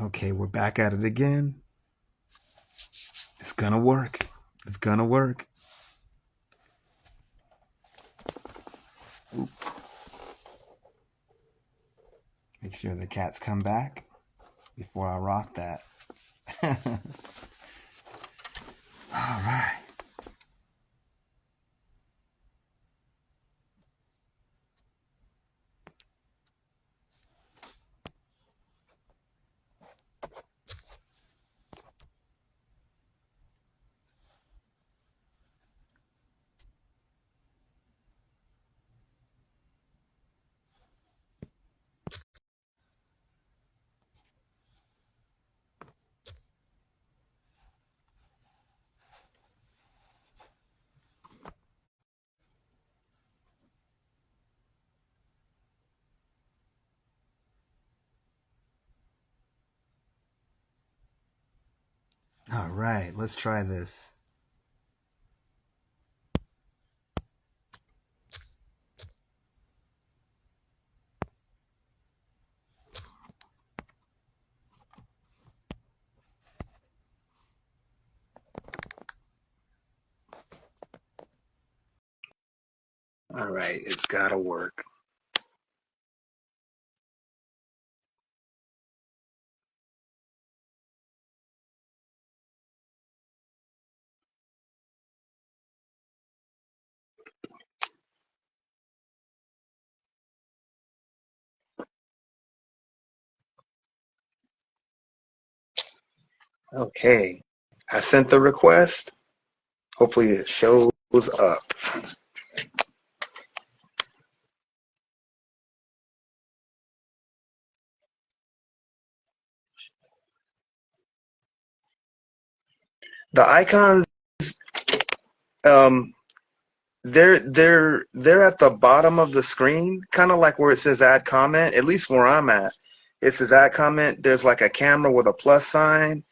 Okay, we're back at it again. It's gonna work. It's gonna work. Oop. Make sure the cats come back before I rock that. All right. All right, let's try this. All right, it's gotta work. Okay, I sent the request. Hopefully it shows up. The icons, um, they're at the bottom of the screen, kind of like where it says add comment. At least where I'm at, it says add comment. There's like a camera with a plus sign,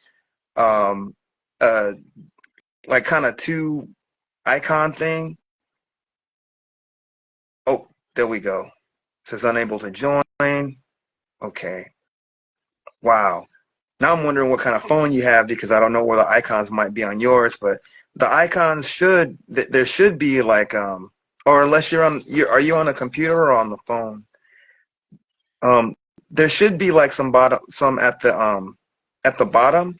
um, uh, like kind of two icon thing. Oh, there we go. It says unable to join. Okay. Wow. Now I'm wondering what kind of phone you have because I don't know where the icons might be on yours, but the icons should there should be like or unless are you on a computer or on the phone? Um there should be like some at the bottom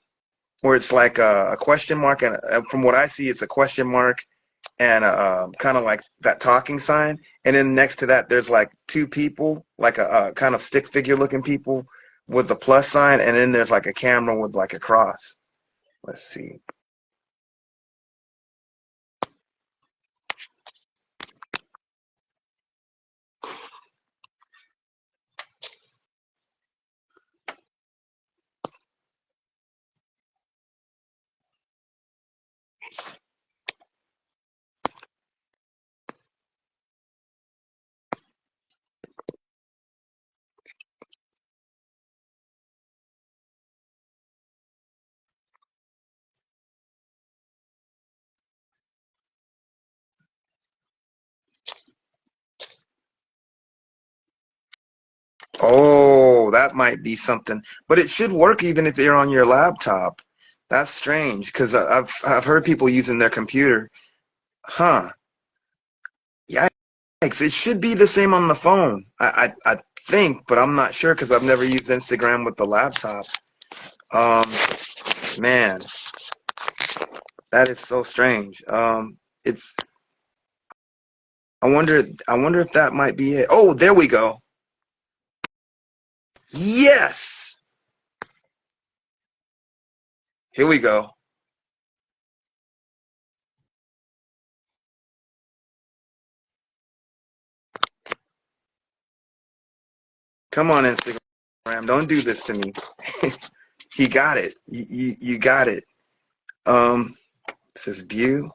where it's like a question mark, and from what I see it's a question mark and kind of like that talking sign, and then next to that there's like two people, like a kind of stick figure looking people with the plus sign, and then there's like a camera with like a cross. Let's see. Oh, that might be something, but it should work even if you're on your laptop. That's strange because I've heard people using their computer. Huh? Yikes! It should be the same on the phone. I think, but I'm not sure because I've never used Instagram with the laptop. Um, man, that is so strange. It's I wonder if that might be it. Oh, there we go. Yes. Here we go. Come on, Instagram. Don't do this to me. He got it. You got it. Um, it says view.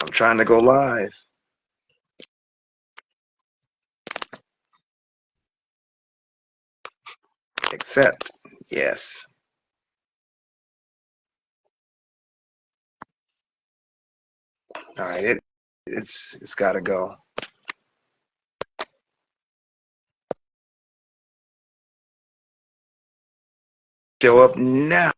I'm trying to go live. Accept. Yes. All right. It's got to go. Show up now.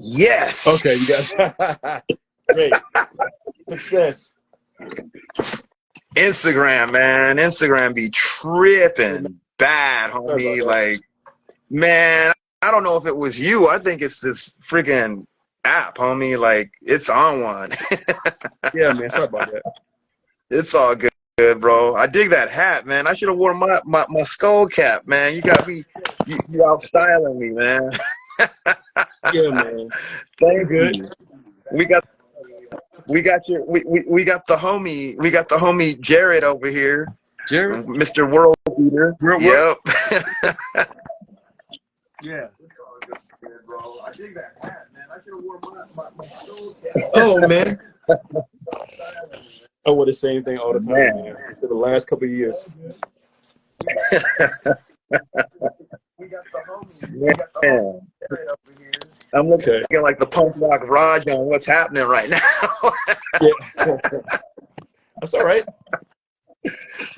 Yes. Okay, you got great success. Instagram, man. Instagram be Hey, man, tripping bad, sorry about homie. that. Like, man, I don't know if it was you. I think it's this freaking app, homie. Like, it's on one. Yeah, man, sorry about that. It's all good, bro. I dig that hat, man. I should have worn my skull cap, man. You got me, you out styling me, man. Yeah, man, you Thank good? you. We got we got the homie Jared over here, Jared, Mr. World Beater. real. Yep. Yeah. Bro, I dig that hat, man. I should have worn my skull cap. Oh man, I wear the same thing all the time, Man. man. For the last couple of years. We got the homie. We got the homie Jared over here. I'm looking Okay. like the punk rock Raj on what's happening right now. Yeah. That's all right.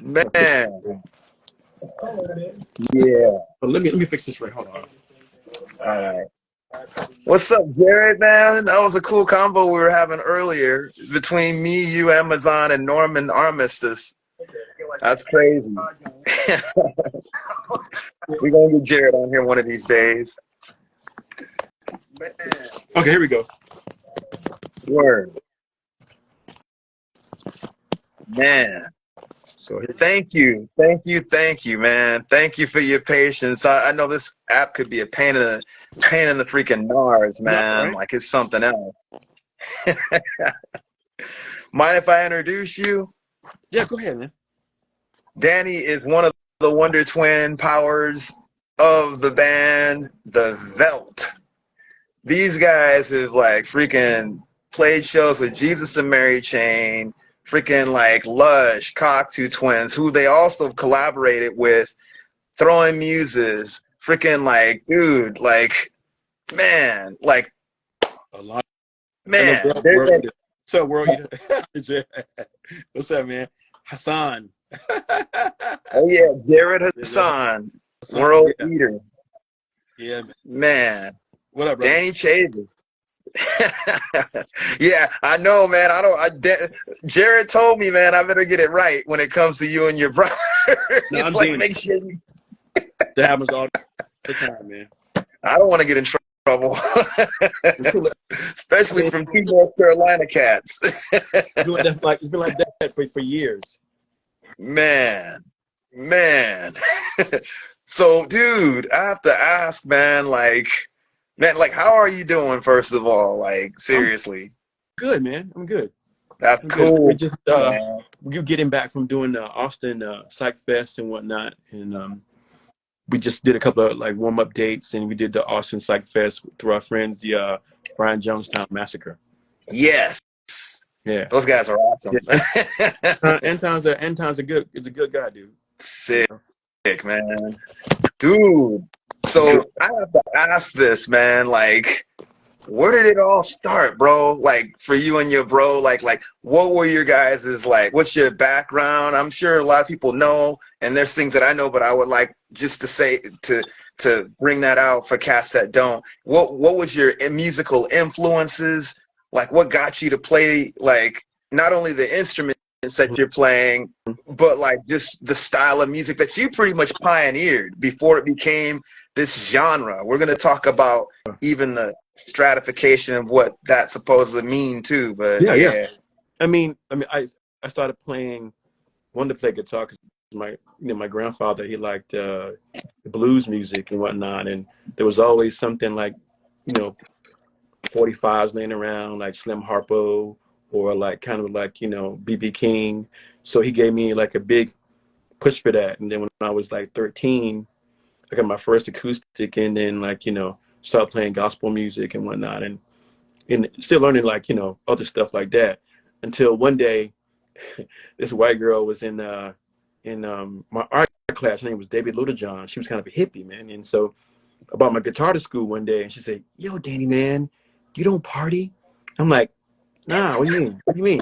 Man. Yeah. But let me fix this right. Hold on. All right. What's up, Jared, man? That was a cool combo we were having earlier between me, you, Amazon, and Norman Armistice. That's crazy. We're going to get Jared on here one of these days. Man. Okay, here we go. Word. Man. So here. Thank you, man. Thank you for your patience. I know this app could be a pain in the freaking Mars, That's all man. right. Like it's something else. Mind if I introduce you? Yeah, go ahead, man. Danny is one of the Wonder Twin powers of the band, the Veldt. These guys have like freaking played shows with Jesus and Mary Chain, freaking like Lush, Cocteau Twins, who they also collaborated with, Throwing Muses, freaking like, dude, like, man, like, A lot. man. World Eater. What's up, World Eater? What's up, man? Hassan. Oh yeah, Jared Hassan, World Yeah. Eater. Yeah, man. Man. What up, brother? Danny Chavis. Yeah, I know, man. Jared told me, man, I better get it right when it comes to you and your brother. No, It's I'm like, Danny. make sure you. That happens all the time, man. I don't want to get in trouble, especially from two North Carolina cats. It's been like that for years. Man. So, dude, I have to ask, man, like, how are you doing, first of all? Like, I'm seriously. good, man. I'm good. That's I'm good. We're cool, just man. we're getting back from doing the Austin Psych Fest and whatnot, and we just did a couple of like warm up dates, and we did the Austin Psych Fest through our friends, the Brian Jonestown Massacre. Yes. Yeah, Those guys are awesome. yeah. Anton's a good guy, dude. You Sick, know? man. Dude, so I have to ask this, man. Like, where did it all start, bro? Like, for you and your bro, like, what were your guys' like? What's your background? I'm sure a lot of people know, and there's things that I know, but I would like just to say to bring that out for cats that don't. What was your musical influences? Like, what got you to play like not only the instruments that you're playing, but like just the style of music that you pretty much pioneered before it became this genre. We're gonna talk about even the stratification of what that supposedly mean too. But Yeah, yeah. yeah, I started wanted to play guitar because my grandfather, he liked blues music and whatnot, and there was always something like 45s laying around, like Slim Harpo or like kind of like BB King. So he gave me like a big push for that, and then when I was like 13, I got my first acoustic, and then like, you know, started playing gospel music and whatnot, and still learning like, you know, other stuff like that, until one day this white girl was in my art class. Her name was David Littlejohn. She was kind of a hippie, man. And so I brought my guitar to school one day, and she said, "Yo, Danny, man, you don't party?" I'm like, "Nah, what do you mean? What do you mean?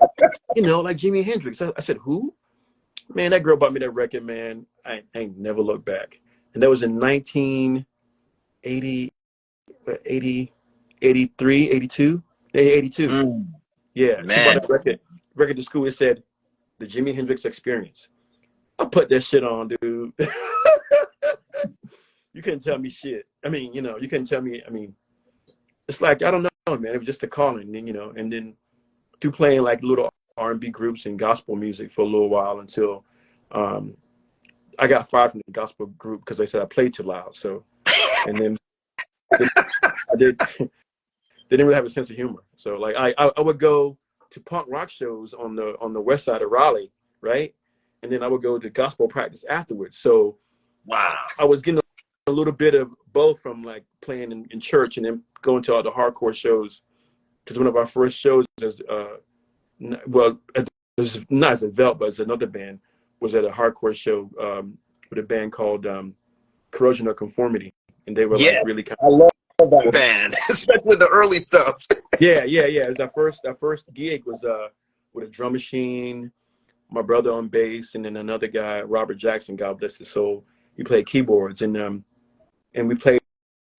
You know, like Jimi Hendrix." I said, "Who?" Man, that girl bought me that record, man. I ain't never looked back. And that was in 1980, 80, 83, 82, 82. Yeah, she bought Man. that record to school. It said, "The Jimi Hendrix Experience." I put that shit on, dude. You couldn't tell me shit. I mean, you know, you couldn't tell me. I mean, it's like, I don't know, man. It was just a calling, you know. And then through playing like little R&B groups and gospel music for a little while, until I got fired from the gospel group because they said I played too loud. So, and then I did. They didn't really have a sense of humor. So like I would go to punk rock shows on the west side of Raleigh, right? And then I would go to gospel practice afterwards. So Wow. I was getting a little bit of both from like playing in church and then going to all the hardcore shows. Because one of our first shows as well, it was not as a Veldt, but as another band, was at a hardcore show with a band called Corrosion of Conformity, and they were like Yes, really kind I love that band, especially the early stuff. yeah. It was our first gig was with a drum machine, my brother on bass, and then another guy, Robert Jackson, God bless his soul. He played keyboards, and we played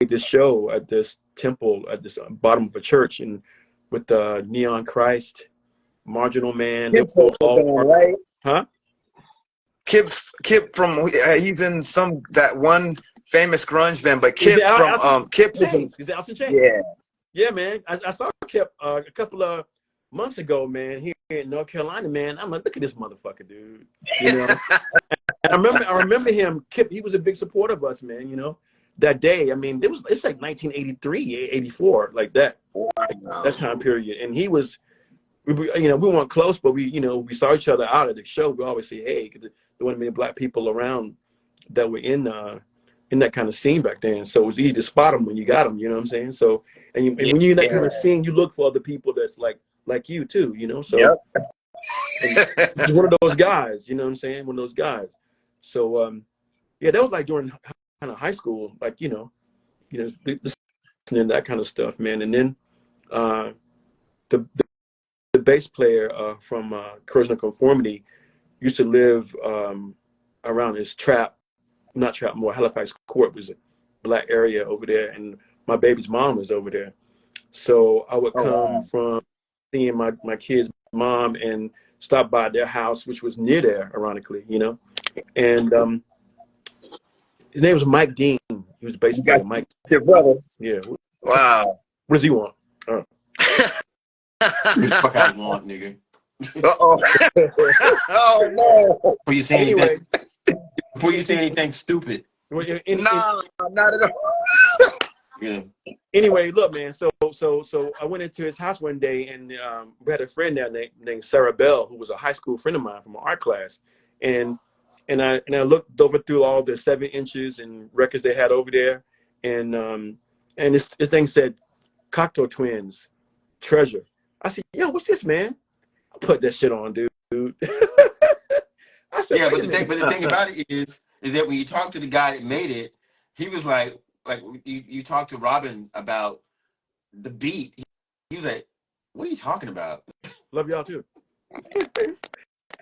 this show at this temple at this bottom of a church, and with Neon Christ, Marginal Man. They Kip's were also band, right? huh? Kip from he's in that one famous grunge band, but Is Kip it from Kip was James? Is it Alton James? yeah. Yeah, man. I saw Kip a couple of months ago, man, here in North Carolina, man. I'm like, look at this motherfucker, dude. You know, and I remember him. Kip, he was a big supporter of us, man. You know, that day. I mean, it's like 1983, 84, like that, that time period. And he was, we weren't close, but we saw each other out at the show. We always say, hey, because there weren't many black people around that were in that kind of scene back then. So it was easy to spot them when you got them. You know what I'm saying? So and when you're in that kind of scene, you look for other people that's like you too. You know, so he's one of those guys. You know what I'm saying? One of those guys. So yeah, that was like during kind of high school, like listening to that kind of stuff, man. And then the bass player from Corrosion of Conformity used to live around this more Halifax Court was a black area over there, and my baby's mom was over there. So I would come from seeing my kid's mom and stop by their house, which was near there, ironically, you know. And his name was Mike Dean. He was the bass player. Mike. It's your brother. Yeah. Wow. What does he want? What the fuck I want, nigga? Uh-oh. Oh no. Before you say anything, before you say anything stupid. Nah, not at all. Yeah. Anyway, look, man. So I went into his house one day, and we had a friend there named Sarah Bell, who was a high school friend of mine from my art class, and I looked over through all the 7 inches and records they had over there, and this thing said Cocteau Twins, Treasure. I said, yo, what's this, man? I put that shit on, dude. I said, yeah, but the thing about it is that when you talk to the guy that made it, he was like you talked to Robin about the beat. He was like, what are you talking about? Love y'all too.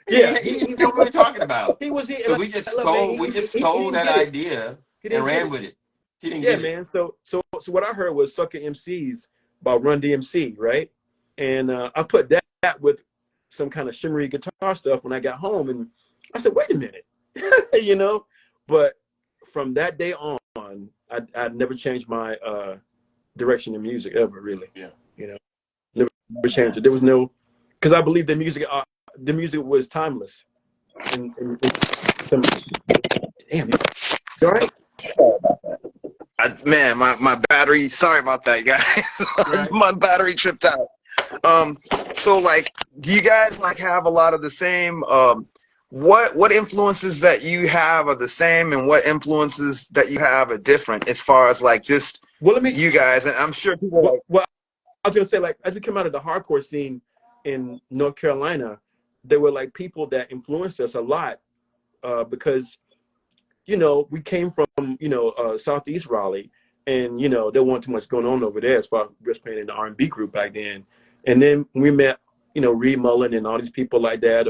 Yeah, he didn't know what we were talking about. He was here. So we just stole that idea and ran with it. He didn't get it. Yeah, man. So what I heard was Sucker MCs by Run DMC, right? And I put that with some kind of shimmery guitar stuff when I got home, and I said, wait a minute, you know. But from that day on, I never changed my direction in music ever, really. Yeah. You know, never changed it. There was no, because I believe the music was timeless. And some, damn, you all right? Sorry about that. Man, my battery. Sorry about that, guys. Right. My battery tripped out. So like, do you guys like have a lot of the same what influences that you have are the same, and what influences that you have are different as far as like just Well, let me. you guys? And I'm sure people are like, Well, I was gonna say, like, as we come out of the hardcore scene in North Carolina, there were like people that influenced us a lot, because we came from Southeast Raleigh, and there wasn't too much going on over there as far as us playing in the R&B group back then. And then we met Reed Mullen and all these people like that,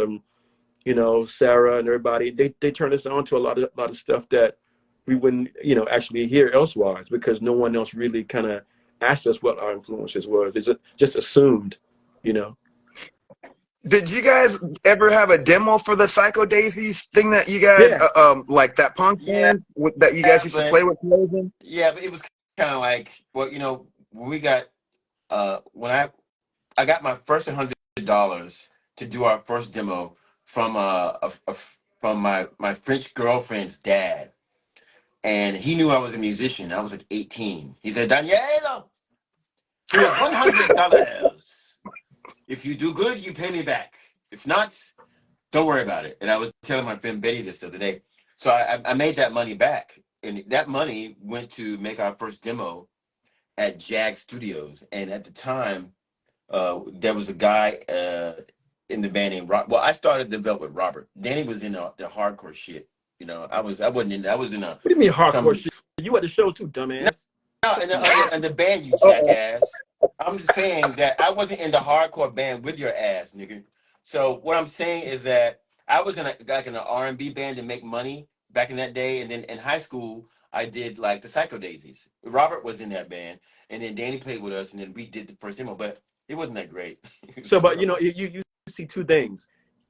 Sarah and everybody. They turned us on to a lot of stuff that we wouldn't actually hear elsewise, because no one else really kind of asked us what our influences was. They just assumed, you know. did you guys ever have a demo for the Psycho Daisies thing that you guys Yeah. like that punk Yeah, band that you guys used to but play with Clothing? but it was kind of like, well, when we got when I got my first $100 to do our first demo from from my French girlfriend's dad, and he knew I was a musician. I was like 18. He said, Daniela, here's $100. If you do good, you pay me back. If not, don't worry about it. And I was telling my friend Betty this the other day. So I made that money back, and that money went to make our first demo at Jag Studios. And at the time, there was a guy in the band named Rob. Well, I started the Veldt with Robert. Danny was in the hardcore shit. I wasn't in. I was in a What do you mean hardcore some. shit? You at the show too, No, dumbass. no, in the band, you jackass. I'm just saying that I wasn't in the hardcore band with your ass, nigga. So what I'm saying is that I was in like in an R&B band to make money back in that day, and then in high school I did like the Psycho Daisies. Robert was in that band, and then Danny played with us, and then we did the first demo, but it wasn't that great. So, but So, you see two things.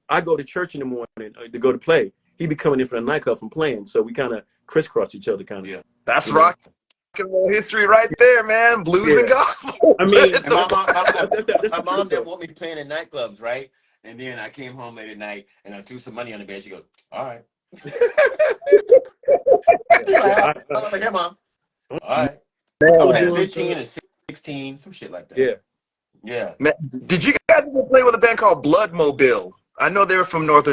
I go to church in the morning to go to play. He be coming in for the nightclub from playing, so we kind of crisscross each other, kind of. yeah, That's You know. rock and roll history right there, man. Blues and Yeah. gospel. I mean, and that's my the truth, mom didn't though. want me playing in nightclubs, right? And then I came home late at night and I threw some money on the bed. She goes, "All right." She's like, Yeah. I was like, "Yeah, mom. All right." I I was was Man, like doing. 15 and 16, some shit like that. Yeah. Yeah. man, did you guys ever play with a band called Blood Mobile? I know they were from North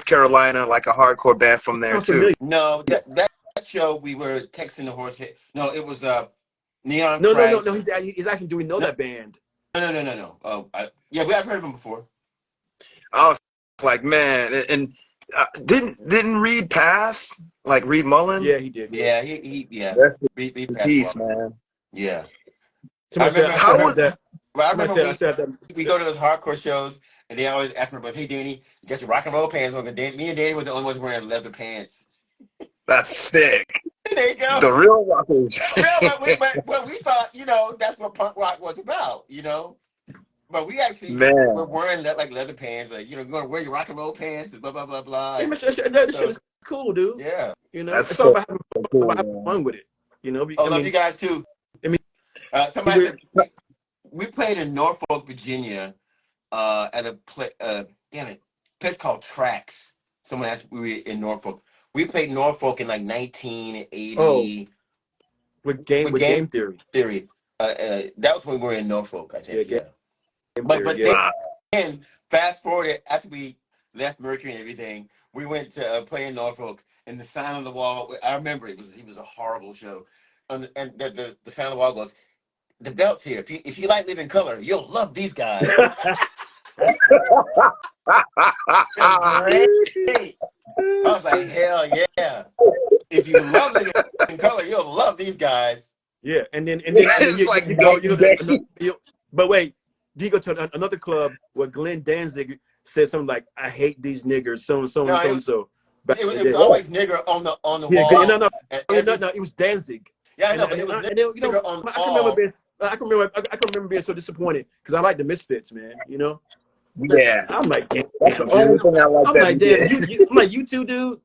Carolina, like a hardcore band from there Sounds too. familiar. No, that show we were texting the horse head. No, it was Neon No. Christ. He's actually. Do we know No, that band? no. Yeah, I've heard of him before. I was like, man, and didn't Reed pass? Like Reed Mullen? Yeah, he did. Yeah. Yeah, yeah. Rest We in passed peace, Bhorrm. man. Yeah. I Somebody said I remember still How have was that. well, I Somebody remember said I still have that. we go to those hardcore shows and they always ask me about, hey Danny, you got your rock and roll pants on? Me and Danny were the only ones wearing leather pants. that's sick? There you go. The real rockers. Well, but we thought, that's what punk rock was about. But we actually were Man, wearing that like leather pants, like you're gonna wear your rock and roll pants and blah blah blah blah. Yeah, man, And that shit so is cool, dude. yeah. that's It's all so about cool, having man. fun with it. Oh, I love you mean, guys too. I mean, Somebody said we played in Norfolk, Virginia, at a place called Tracks. Someone asked we were in Norfolk. We played Norfolk in like oh, 1980 with with game Game theory. Theory. That was when we were in Norfolk, I Yeah, think. Yeah. game But theory. but Yeah. Wow. then fast forward after we left Mercury and everything, we went to play in Norfolk, and the sign on the wall. I remember it was a horrible show, and the sign on the wall goes, "The Veldt's here. If you like Living Color, you'll love these guys." It was great. I was like, hell yeah! If you love Living Color, you'll love these guys. Yeah, and then It's like night and day. but wait, do you go to another club where Glenn Danzig said something like, "I hate these niggers," No, so back in the it was day. always nigger on the Yeah, no, wall. no, And no, it was Danzig. yeah, I And know, but it was and nigger on the I can remember wall. I can remember being so disappointed because I like the Misfits, man. Yeah, I'm like, that's the damn, only dude. thing I like I'm that like, he damn, did. I'm like, you too, dude.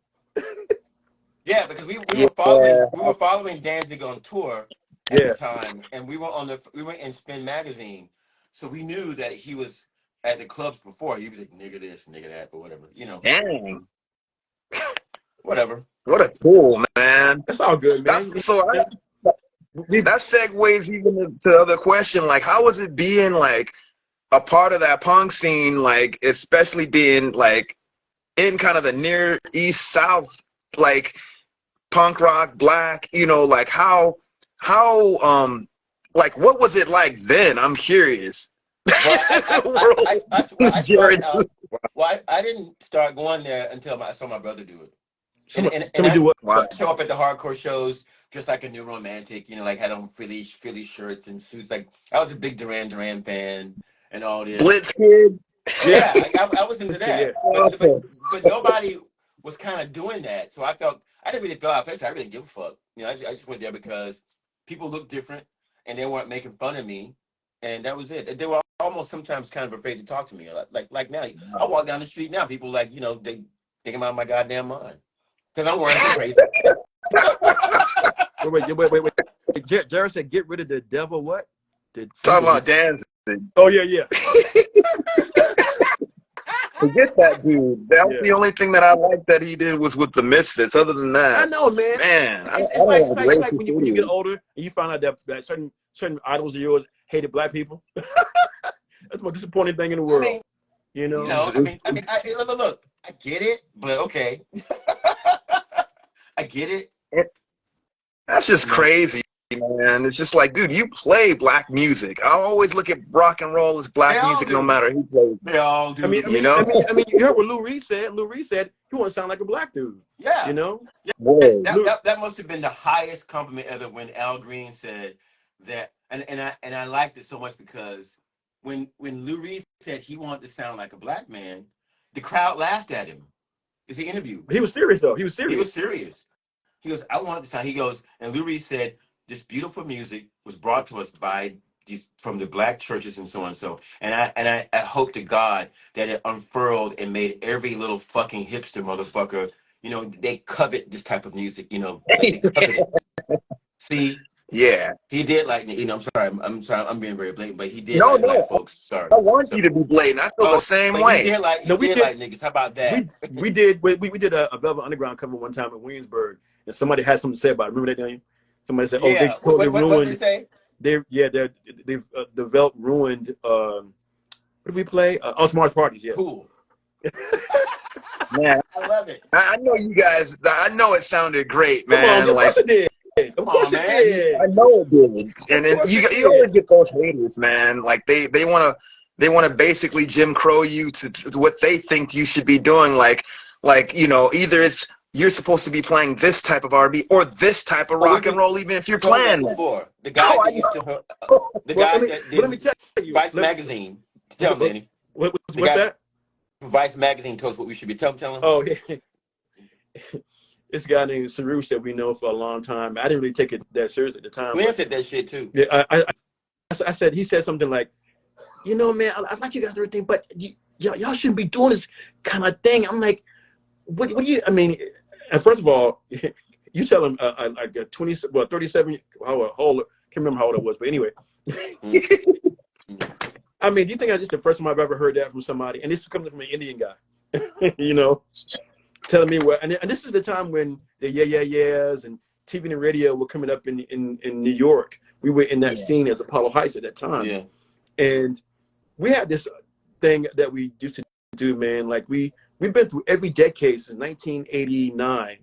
Yeah, because we Yeah, were following Danzig on tour at the Yeah. time, and we were in Spin magazine, so we knew that he was at the clubs before. He was like nigga this, nigga that, or whatever. dang, Whatever. what a tool, man. That's all good, man. That's so. You know, That segues even to the other question. Like, how was it being like a part of that punk scene? Like, especially being like in kind of the near East South, like punk rock, black, like how like what was it like then? I'm curious. Well, I started Jared. out. Well, I didn't start going there until I saw my brother do it. And Somebody I do what? Wow. show up at the hardcore shows just like a new romantic, like had on frilly shirts and suits. Like I was a big Duran fan and all this. Blitz kid. Yeah, I was into Yeah. that, Awesome. but nobody was kind of doing that. So I didn't really feel out of place. I really didn't give a fuck. I just went there because people looked different and they weren't making fun of me, and that was it. They were almost sometimes kind of afraid to talk to me. Like now, I walk down the street now, people like they think I'm out of my goddamn mind because I'm wearing some crazy. Wait. Jared said, "Get rid of the devil." What? Talking about dancing. Oh yeah. Forget that dude. That was Yeah. the only thing that I liked that he did was with the Misfits. Other than that, I know, man. I It's don't like like When racist you get idiots. older and you find out that certain idols of yours hated black people. That's the most disappointing thing in the I world. mean, look, I get it, but okay, I get it. That's just crazy, man. It's just like, dude, you play black music. I always look at rock and roll as They black all music, no do. matter who plays. They all do. You know? You heard what Lou Reed said. Lou Reed said he want to sound like a black dude. Yeah. You know. Whoa. That must have been the highest compliment ever when Al Green said that, and I liked it so much because when Lou Reed said he wanted to sound like a black man, the crowd laughed at him. It's the interview. He was serious though. He was He was serious. serious. He goes, I wanted to sound. He goes, and Lou Reed said, this beautiful music was brought to us by these from the black churches and so on and so. And I hope to God that it unfurled and made every little fucking hipster motherfucker, they covet this type of music, like they covet it. See, Yeah. he did like, I'm sorry, I'm being very blatant, but he did No, like no. black folks. Sorry. I want you to be blatant. I feel the same But way. he did like niggas. How about that? We did a Velvet Underground cover one time in Williamsburg, and somebody had something to say about it. Remember that, Daniel? Somebody said, "Oh, Yeah. they totally What ruined." did they say? The Veldt ruined. What did we play? Ultimate Parties. Yeah. Cool. Man, I love it. I know you guys. I know it sounded great, Come man. on, of Like, course it did. Of course it did. I know it did. And then course it you did. always get those haters, man. Like they want to basically Jim Crow you to what they think you should be doing. Like either it's you're supposed to be playing this type of R&B or this type of rock and roll, even if you're playing that. Before the guy Oh, I that used to the Well, guy let me- that but let me did tell you. Vice magazine. Tell him, Danny. What's guy- that? Vice magazine told us what we should be. Tell him. Oh, yeah. This guy named Sarush that we know for a long time. I didn't really take it that seriously at the time. Glenn said that shit too. Yeah, I said, he said something like, man, I like you guys and everything, but y'all shouldn't be doing this kind of thing. I'm like, what do you, and first of all, you tell him like a 37, how old, can't remember how old it was, but anyway. Do you think that's just the first time I've ever heard that from somebody? And this comes from an Indian guy, telling me what, and this is the time when the yeahs and TV and radio were coming up in New York. We were in that scene as Apollo Heights at that time. Yeah. And we had this thing that we used to do, man. Like we've been through every decade since 1989,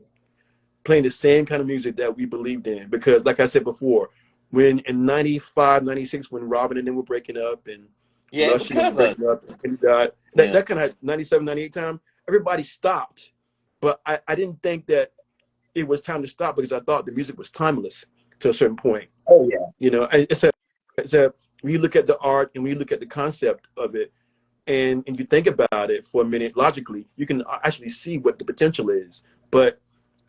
playing the same kind of music that we believed in. Because like I said before, when in 95, 96, when Robin and them were breaking up and Lush and them breaking up and that kind of 97, 98 time, everybody stopped. But I didn't think that it was time to stop because I thought the music was timeless to a certain point. Oh yeah. It's a when you look at the art and when you look at the concept of it and you think about it for a minute logically, you can actually see what the potential is. But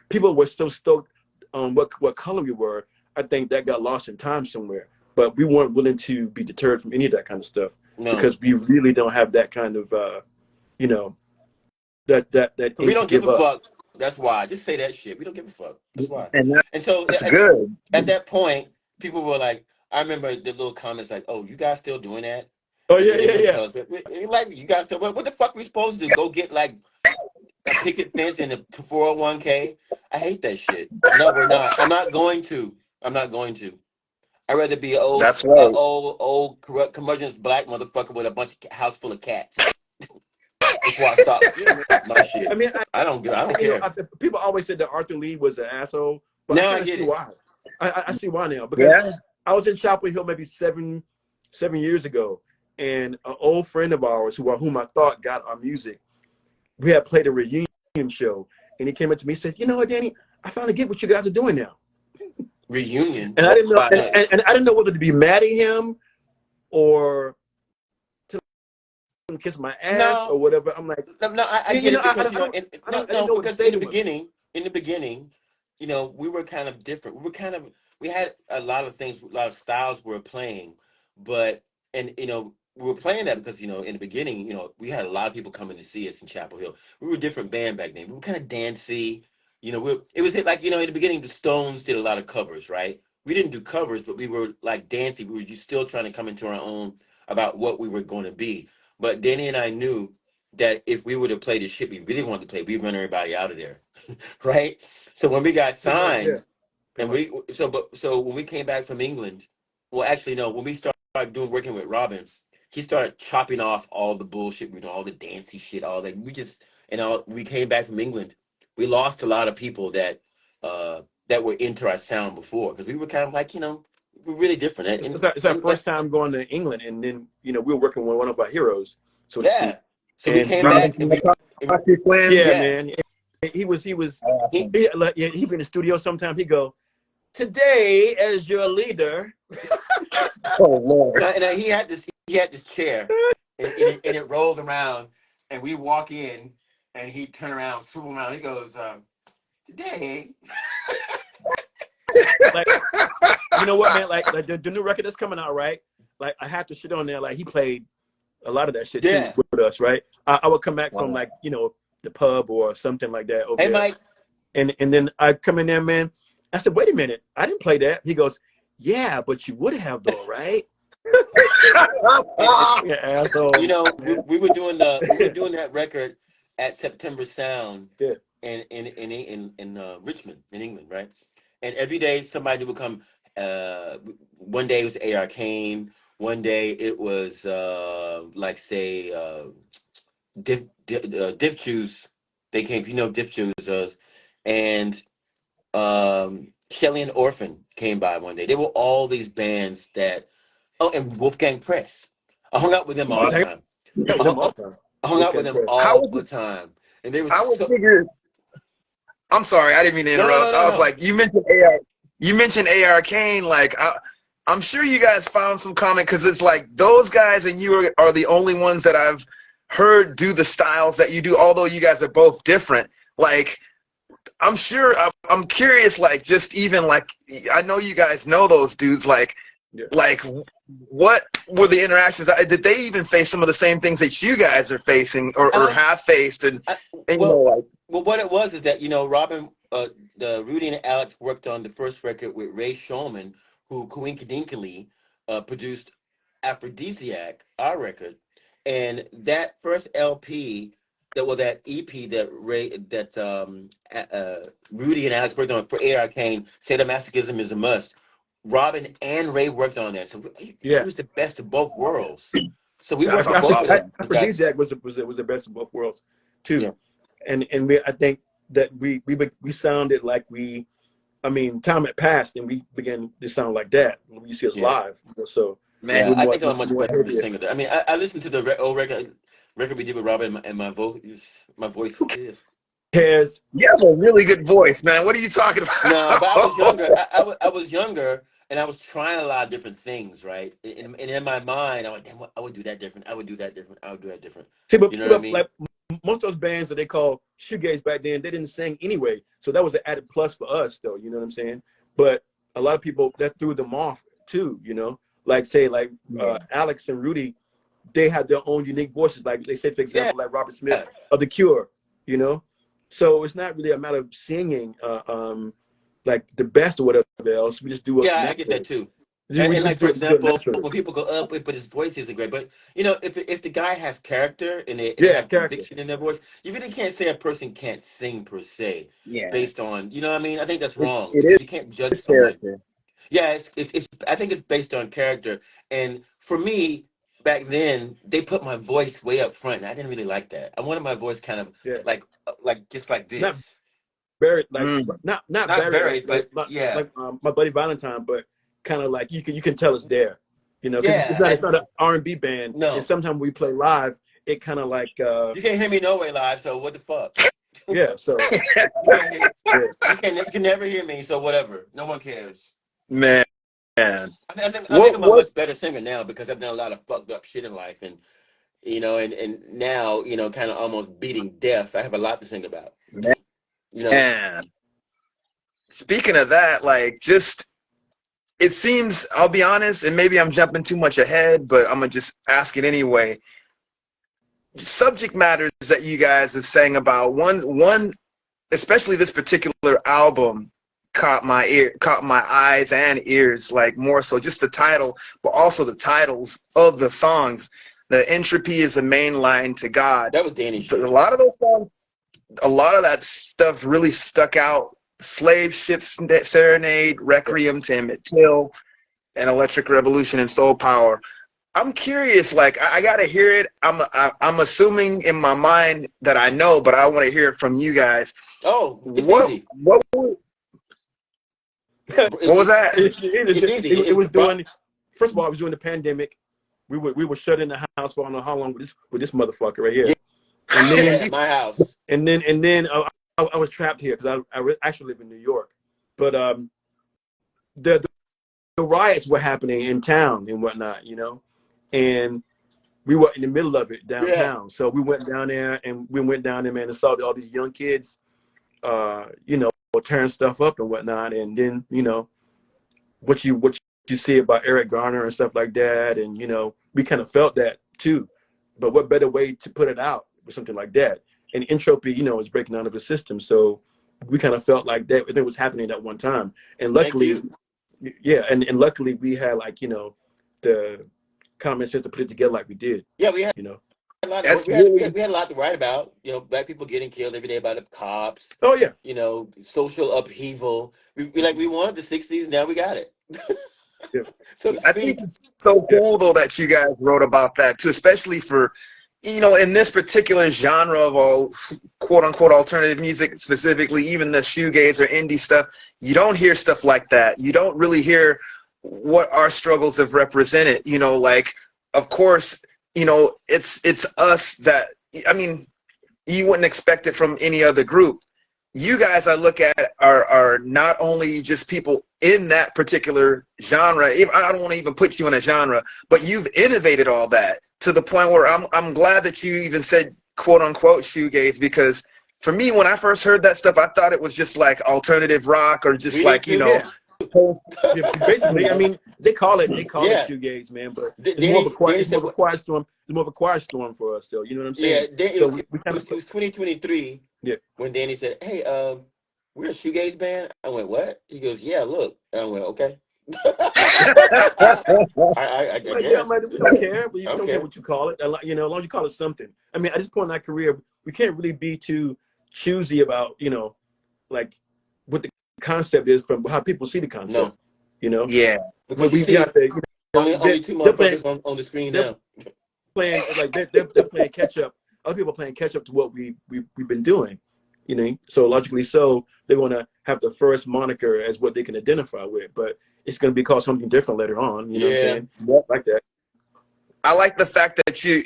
people were so stoked on what color we were. I think that got lost in time somewhere. But we weren't willing to be deterred from any of that kind of stuff because we really don't have that kind of that we don't give a fuck. That's why. Just say that shit. We don't give a fuck. That's why. And so that's good. At that point, people were like, I remember the little comments like, "Oh, you guys still doing that?" Oh yeah. Like, you guys still? What the fuck we supposed to do? Go get like a picket fence and a 401k? I hate that shit. No, we're not. I'm not going to. I'd rather be an old, That's right. old corrupt, curmudgeonous black motherfucker with a bunch of house full of cats. before I stop Yeah, man. my shit. I mean, I don't care. people always said that Arthur Lee was an asshole, but I Now I kind of get see it. why. I see why now, because Yeah. I was in Chapel Hill maybe seven years ago, and an old friend of ours whom I thought got our music, we had played a reunion show, and he came up to me and said, "You know what, Danny? I finally get what you guys are doing now." Reunion. And I didn't know, Wow. and I didn't know whether to be mad at him or to kiss my ass No, or whatever. I'm like, no, I you get know, it because you know, I didn't know what to because say to him. in the beginning, you know, we were kind of different. We had a lot of things, a lot of styles we were playing, but and you know, we were playing that because you know, in the beginning, you know, we had a lot of people coming to see us in Chapel Hill. We were a different band back then. We were kind of dancey, you know. It was like you know, in the beginning, the Stones did a lot of covers, right? We didn't do covers, but we were like dancey. We were just still trying to come into our own about what we were going to be. But Danny and I knew that if we would have played the shit we really wanted to play, we'd run everybody out of there, right? So when we got Pretty much, yeah, signed, pretty and much. so when we came back from England, well, actually no, when we started doing working with Robin, he started chopping off all the bullshit, you know, all the dancey shit, all that. We came back from England, we lost a lot of people that were into our sound before because we were kind of like, you know, we're really different, It's our first time going to England, and then you know we were working with one of our heroes, so to speak. yeah. So we And came Robin back from the Coffee yeah, Twins. yeah. man, he was Awesome. he'd be in the studio sometime. He'd go, "Today, as your leader." Oh Lord. He had this chair, and it rolls around, and we walk in, and he turn around, swoop around. He goes, "Today." Like, you know what, man? Like the new record that's coming out, right? Like I had to shit on there. Like he played a lot of that shit too Yeah. with us, right? I would come back from Wow. like you know the pub or something like that over Hey, there, Mike. and then I'd come in there, man. I said, "Wait a minute, I didn't play that." He goes, "Yeah, but you would have though, right?" And Yeah, asshole. you know, Man. we were doing that record at September Sound Yeah. in Richmond in England, right? And every day somebody would come. One day it was AR Kane. One day it was like say Diff Juice. They came, you know, Diff Juice does, and Shelly and Orphan came by one day. They were all these bands that. Oh, and Wolfgang Press. I hung out with them I all used the to hang time. out I with him hung, all the time. I hung out with Wolfgang them Press. How all was the it? time, and they were I would so. figure. I'm sorry, I didn't mean to No, no, no, interrupt. no, I was no. like, you mentioned AR. You mentioned AR Kane. Like, I'm sure you guys found some comment because it's like those guys and you are the only ones that I've heard do the styles that you do. Although you guys are both different. Like, I'm sure. I'm curious. Like, just even like, I know you guys know those dudes. Yeah. Like, what were the interactions? Did they even face some of the same things that you guys are facing or I, have faced? I, And you know, well, like, what it was is that you know Robin, the Rudy and Alex worked on the first record with Ray Shulman, who coincidentally produced Aphrodisiac, our record, and that first LP that EP that Rudy and Alex worked on for AR Kane, Sadomasochism is a Must. Robin and Ray worked on that, so it Yeah. was the best of both worlds. So we that's worked with both of awesome. those guys. Aphrodisiac was the best of both worlds, Yeah. too. And I think that we sounded like I mean, time had passed and we began to sound like that when you see us Yeah. live. You know, so Man, Yeah, we're I think I'm a much much more better heavier. singer. I mean, I listened to the old record we did with Robin, and my voice Who is. cares? you have a really good voice, man. What are you talking No, but I was about? younger. I was younger, and I was trying a lot of different things, right? And in my mind, I went, damn, I would do that different. I would do that different. I would do that different. You know what I But mean? like most of those bands that they call shoegaze back then, they didn't sing anyway. So that was an added plus for us, though. You know what I'm saying? But a lot of people that threw them off too. You know, like say Yeah. Alex and Rudy, they had their own unique voices. Like they say, for Yeah, example, like Robert Smith of The Cure. You know, so it's not really a matter of singing like the best or whatever else. We just do what's yeah, I get that natural. too. We And like just for do it example, naturally. when people go up, but his voice isn't great. But you know, if the guy has character and they Yeah, have character. conviction in their voice, you really can't say a person can't sing per se, Yeah. based on you know what I mean. I think that's It, wrong it because you can't judge is someone. character. Yeah, it's I think it's based on character. And for me, back then they put my voice way up front, and I didn't really like that. I wanted my voice kind of Yeah. like just like Not this, buried, like Mm. not not buried, buried, but yeah, like my buddy Valentine, but kind of like you can tell it's there, you know, because yeah. it's not an R&B band, and No, sometimes we play live, it kind of like you can't hear me no way live. So what the fuck? yeah, so You can't hear. yeah, You can never hear me. So whatever. No one cares. Man, I think I'm a what much better singer now because I've done a lot of fucked up shit in life, and and now kind of almost beating death. I have a lot to sing about. You know. man? Speaking of that, like, just it seems, I'll be honest, and maybe I'm jumping too much ahead, but I'm gonna just ask it anyway. Subject matters that you guys have sang about, one, especially this particular album, caught my eyes and ears, like more so just the title, but also the titles of the songs. The entropy is the main line to God. That was Danny A shit. lot of those songs, a lot of that stuff really stuck out. Slave Ship Serenade, Requiem to Emmett Till, and Electric Revolution and Soul Power. I'm curious, like I gotta hear it. I'm assuming in my mind that I know, but I want to hear it from you guys. Oh, it's What easy. what was that? It's easy. it It's was rock. doing. First of all, it was during the pandemic. We were shut in the house for I don't know how long with this motherfucker right here, and then Yeah, my house. I was trapped here because actually live in New York, but the the riots were happening in town and whatnot, you know, and we were in the middle of it Yeah. downtown. So we went down there, man, and saw all these young kids, you know, tearing stuff up and whatnot. And then, you know, what you see about Eric Garner and stuff like that. And, you know, we kind of felt that too. But what better way to put it out with something like that? And entropy, you know, is breaking down of the system. So we kind of felt like that everything was happening at one time. And Thank luckily, you. yeah, and luckily we had, like, you know, the common sense to put it together like we did, Yeah, we had you know. a lot. That's We really had a lot to write about. You know, black people getting killed every day by the cops. Oh yeah. You know, social upheaval. We wanted the '60s. Now we got it, Yeah. so to I think speak. it's so Yeah. cool though that you guys wrote about that too, especially for, you know, in this particular genre of all quote unquote alternative music, specifically even the shoegaze or indie stuff. You don't hear stuff like that. You don't really hear what our struggles have represented. You know, like, of course, you know, it's us that, I mean, you wouldn't expect it from any other group. You guys, I look at, are not only just people in that particular genre. I don't want to even put you in a genre, but you've innovated all that to the point where I'm glad that you even said quote unquote shoegaze, because for me, when I first heard that stuff, I thought it was just like alternative rock or just We did like, you too. know, Yeah. post, Yeah, basically, I mean, they call it Yeah, shoegaze, man, but Danny it's more said, of a quiet storm. It's more of a quiet storm for us, though. You know what I'm yeah, saying? So we kind of it was 2023 yeah. when Danny said, "Hey, we're a shoegaze band." I went, "What?" He goes, "Yeah, look." And I went, "Okay." I Like, yeah, I'm guess like, we don't care, but I we don't don't care care. what you call it. You know, as long as you call it something. I mean, at this point in our career, we can't really be too choosy about, you know, like what the concept is from how people see the concept. No, You know, yeah. because you we got see the, you know, only two they're playing motherfuckers on the screen they're now. playing like they're playing catch up. Other people are playing catch up to what we've been doing, you know. So logically, so they want to have the first moniker as what they can identify with, but it's going to be called something different later on. You know what I'm Yeah, saying? Like that. I like the fact that you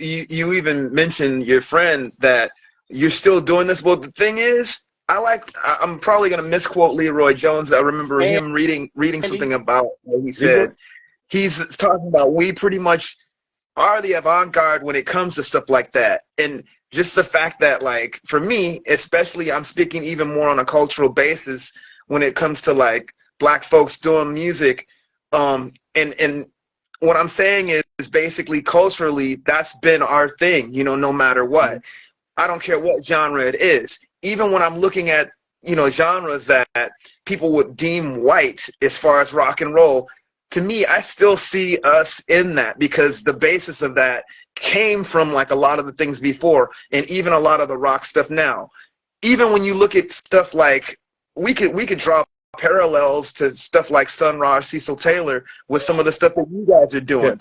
even mentioned your friend that you're still doing this. Well, the thing is, I'm probably gonna misquote Leroy Jones. I remember him reading Andy. something about what he Leroy? said. He's talking about we pretty much are the avant-garde when it comes to stuff like that. And just the fact that, like, for me especially, I'm speaking even more on a cultural basis when it comes to like black folks doing music. And what I'm saying is basically culturally that's been our thing, you know, no matter what. I don't care what genre it is. Even when I'm looking at, you know, genres that people would deem white as far as rock and roll, to me, I still see us in that because the basis of that came from like a lot of the things before and even a lot of the rock stuff now. Even when you look at stuff like we could draw parallels to stuff like Sun Ra, Cecil Taylor with some of the stuff that you guys are Yeah. doing.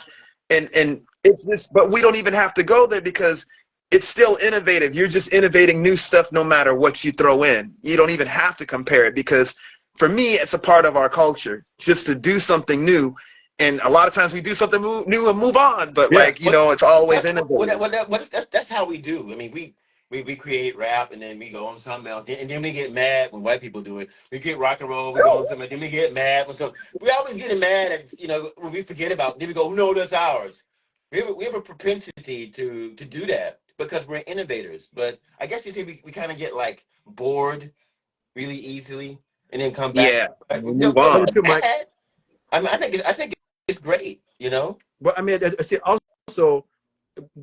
and it's this, but we don't even have to go there because it's still innovative. You're just innovating new stuff no matter what you throw in. You don't even have to compare it because for me, it's a part of our culture just to do something new. And a lot of times we do something new and move on, but Yeah. like, it's always That's innovative. that's how we do. I mean, we create rap and then we go on something else, and then we get mad when white people do it. We get rock and roll, we go on something, then we get mad when something. We always getting mad at when we forget about. Then we go, no, that's ours. We have a propensity to do that because we're innovators. But I guess you see, we kind of get like bored really easily, and then come back. Yeah, we No, move no Tell you on. one's too, Mike. mad. I think it's great. But I mean, I see also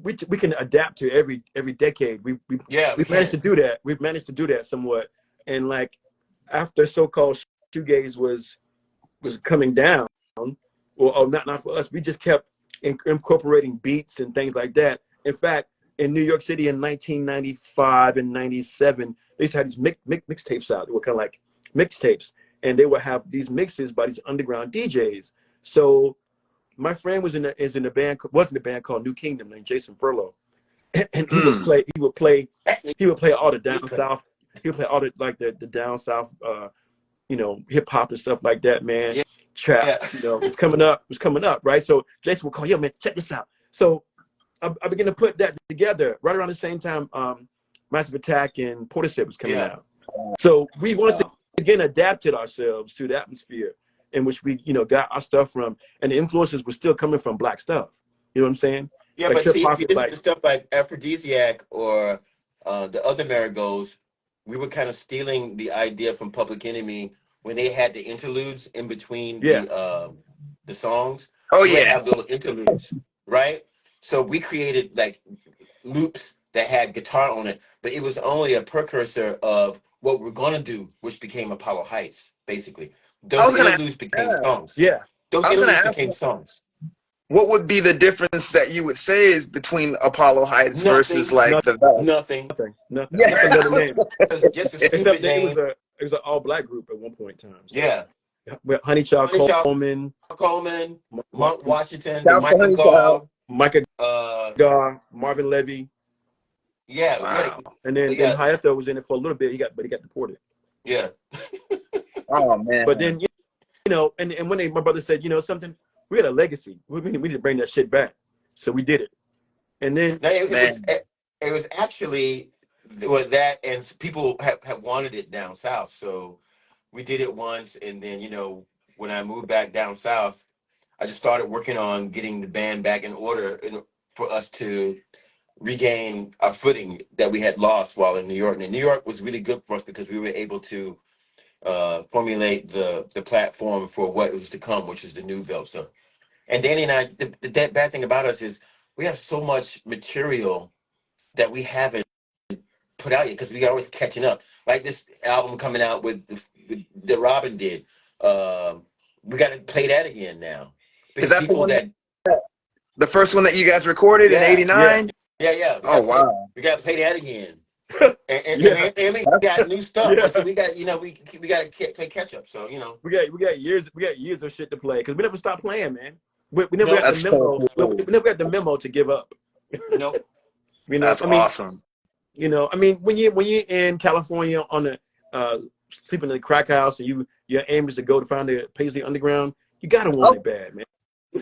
we can adapt to every decade. Yeah, we We've managed can. to do that. We've managed to do that somewhat. And like after so-called shoegaze was coming down, or not for us, we just kept incorporating beats and things like that. In fact, in New York City in 1995 and 97, they used to have these mixtapes out. They were kind of like mixtapes, and they would have these mixes by these underground DJs. So my friend was in a band, was in a band called New Kingdom, named Jason Furlow, and Hmm. he would play all the down south. He would play all the down south, hip hop and stuff like that, man. Yeah, Trap, yeah, it's coming up. It's coming up, right? So Jason would call, yo, man, check this out. So I began to put that together right around the same time. Massive Attack and Portishead was coming yeah, out. So we once Wow. again adapted ourselves to the atmosphere in which we, got our stuff from, and the influences were still coming from black stuff. You know what I'm saying? yeah. Like But hip see, if hop you is listen to like, stuff like Aphrodisiac or the other Marigolds, we were kind of stealing the idea from Public Enemy when they had the interludes in between yeah, the songs. Oh We would yeah. have little interludes, right? So we created like loops that had guitar on it, but it was only a precursor of what we're gonna do, which became Apollo Heights, basically. I Those was gonna interludes became ask. songs. yeah. Those I was gonna interludes ask became songs. what would be the difference that you would say is between Apollo Heights versus Nothing, like the Veldt? nothing. Nothing. Yeah. Just another name. Just a Except stupid that name. it was an all black group at one point in time. So Yeah. with Honey Child Honey Child Coleman, Coleman, Monk Washington, the Shouts to Michael Honey Child. Gall, Micah uh Gar, Marvin Levy, yeah, we had Wow. and then yeah, Hayato was in it for a little bit. But he got deported. yeah. Oh But man. then and when my brother said, something, we had a legacy. We need to bring that shit back. So we did it. And then No, Man. it was actually was that, and people have wanted it down south. So we did it once, and then when I moved back down south, I just started working on getting the band back in order, for us to regain our footing that we had lost while in New York. And New York was really good for us because we were able to formulate the platform for what was to come, which is the new Veldt stuff. And Danny and I, the bad thing about us is we have so much material that we haven't put out yet because we are always catching up. Like this album coming out that Robin did. We got to play that again now Is because that the people one that the first one that you guys recorded in yeah, yeah, '89? yeah, Oh wow. we got to play that again. yeah, And we got new stuff. I yeah. said we got we got to play catch up. So We got years of shit to play because we never stopped playing, man. We never got no, the That's so memo. We cool. never got the memo to give up. no, That's I mean, awesome. when you're in California on the sleeping in the crack house and your aim is to go to find the Paisley Underground, you gotta want Oh, it bad, man.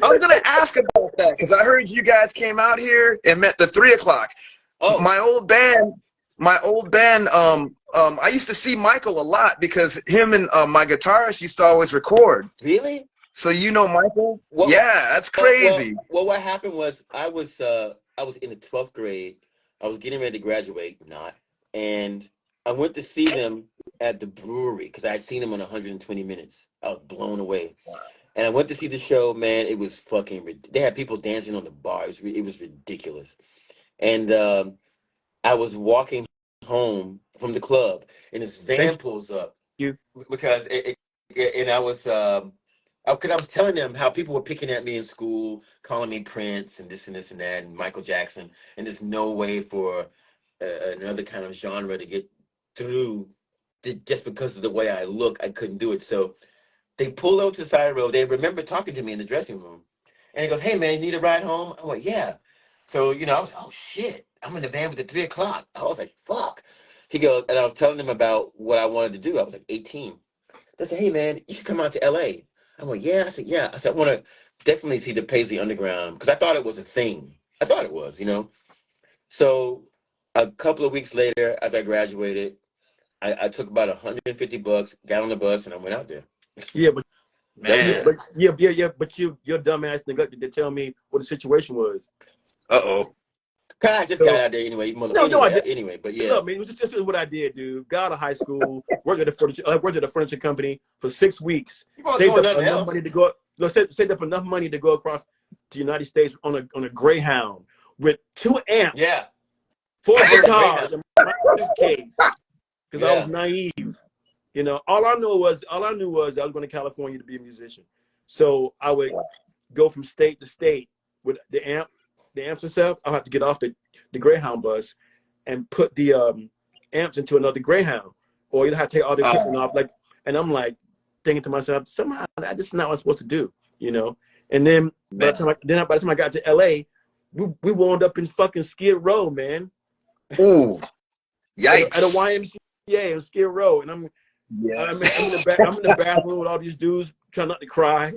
I was gonna ask about that because I heard you guys came out here and met the 3 o'clock. oh, My old band, I used to see Michael a lot because him and my guitarist used to always record. really? So you know Michael? What Yeah, that's crazy. what happened was I was in the 12th grade. I was getting ready to graduate, not, and I went to see them at the brewery because I had seen them on 120 Minutes. I was blown away, and I went to see the show. Man, it was fucking. They had people dancing on the bar. It was ridiculous, and I was walking home from the club, and this Thank van pulls up you. because and I was because I was telling them how people were picking at me in school, calling me Prince and this and that, and Michael Jackson, and there's no way for another kind of genre to get through just because of the way I couldn't do it. So they pulled over to the side of the road. They remember talking to me in the dressing room, And he goes, "Hey man, you need a ride home?" I went, "Yeah." So I was, oh shit, I'm in the van with the 3 o'clock. I was like, "Fuck." He goes, and I was telling him about what I wanted to do. I was like 18. They said, "Hey man, you should come out to LA." I went, "Yeah." I said, "Yeah." I said, "I want to definitely see the Paisley Underground because I thought it was a thing. I thought it was. So a couple of weeks later, as I graduated, I took about $150, got on the bus, and I went out there. Yeah, but That was Man. it. but your dumbass neglected to tell me what the situation was. Uh-oh. I just got So out there anyway. no, I did. Anyway, but yeah, Look, man, it was just this is what I did, dude. Got out of high school, worked at a furniture company for 6 weeks, you weren't saved doing up nothing enough else. money to go. Saved up enough money to go across the United States on a Greyhound with 2 amps, Yeah, four I rode the guitars, Greyhound. in my suitcase because I was Yeah. naive. All I knew was I was going to California to be a musician. So I would go from state to state with the amps and stuff. I'll have to get off the Greyhound bus and put the amps into another Greyhound, or you have to take all the equipment off. And I'm like thinking to myself, somehow this is not what I'm supposed to do. And then Man. by the time I got to LA, we wound up in fucking Skid Row, man, Ooh. at a Yikes. YMCA in Skid Row, and Yeah. I'm in the bathroom with all these dudes trying not to cry.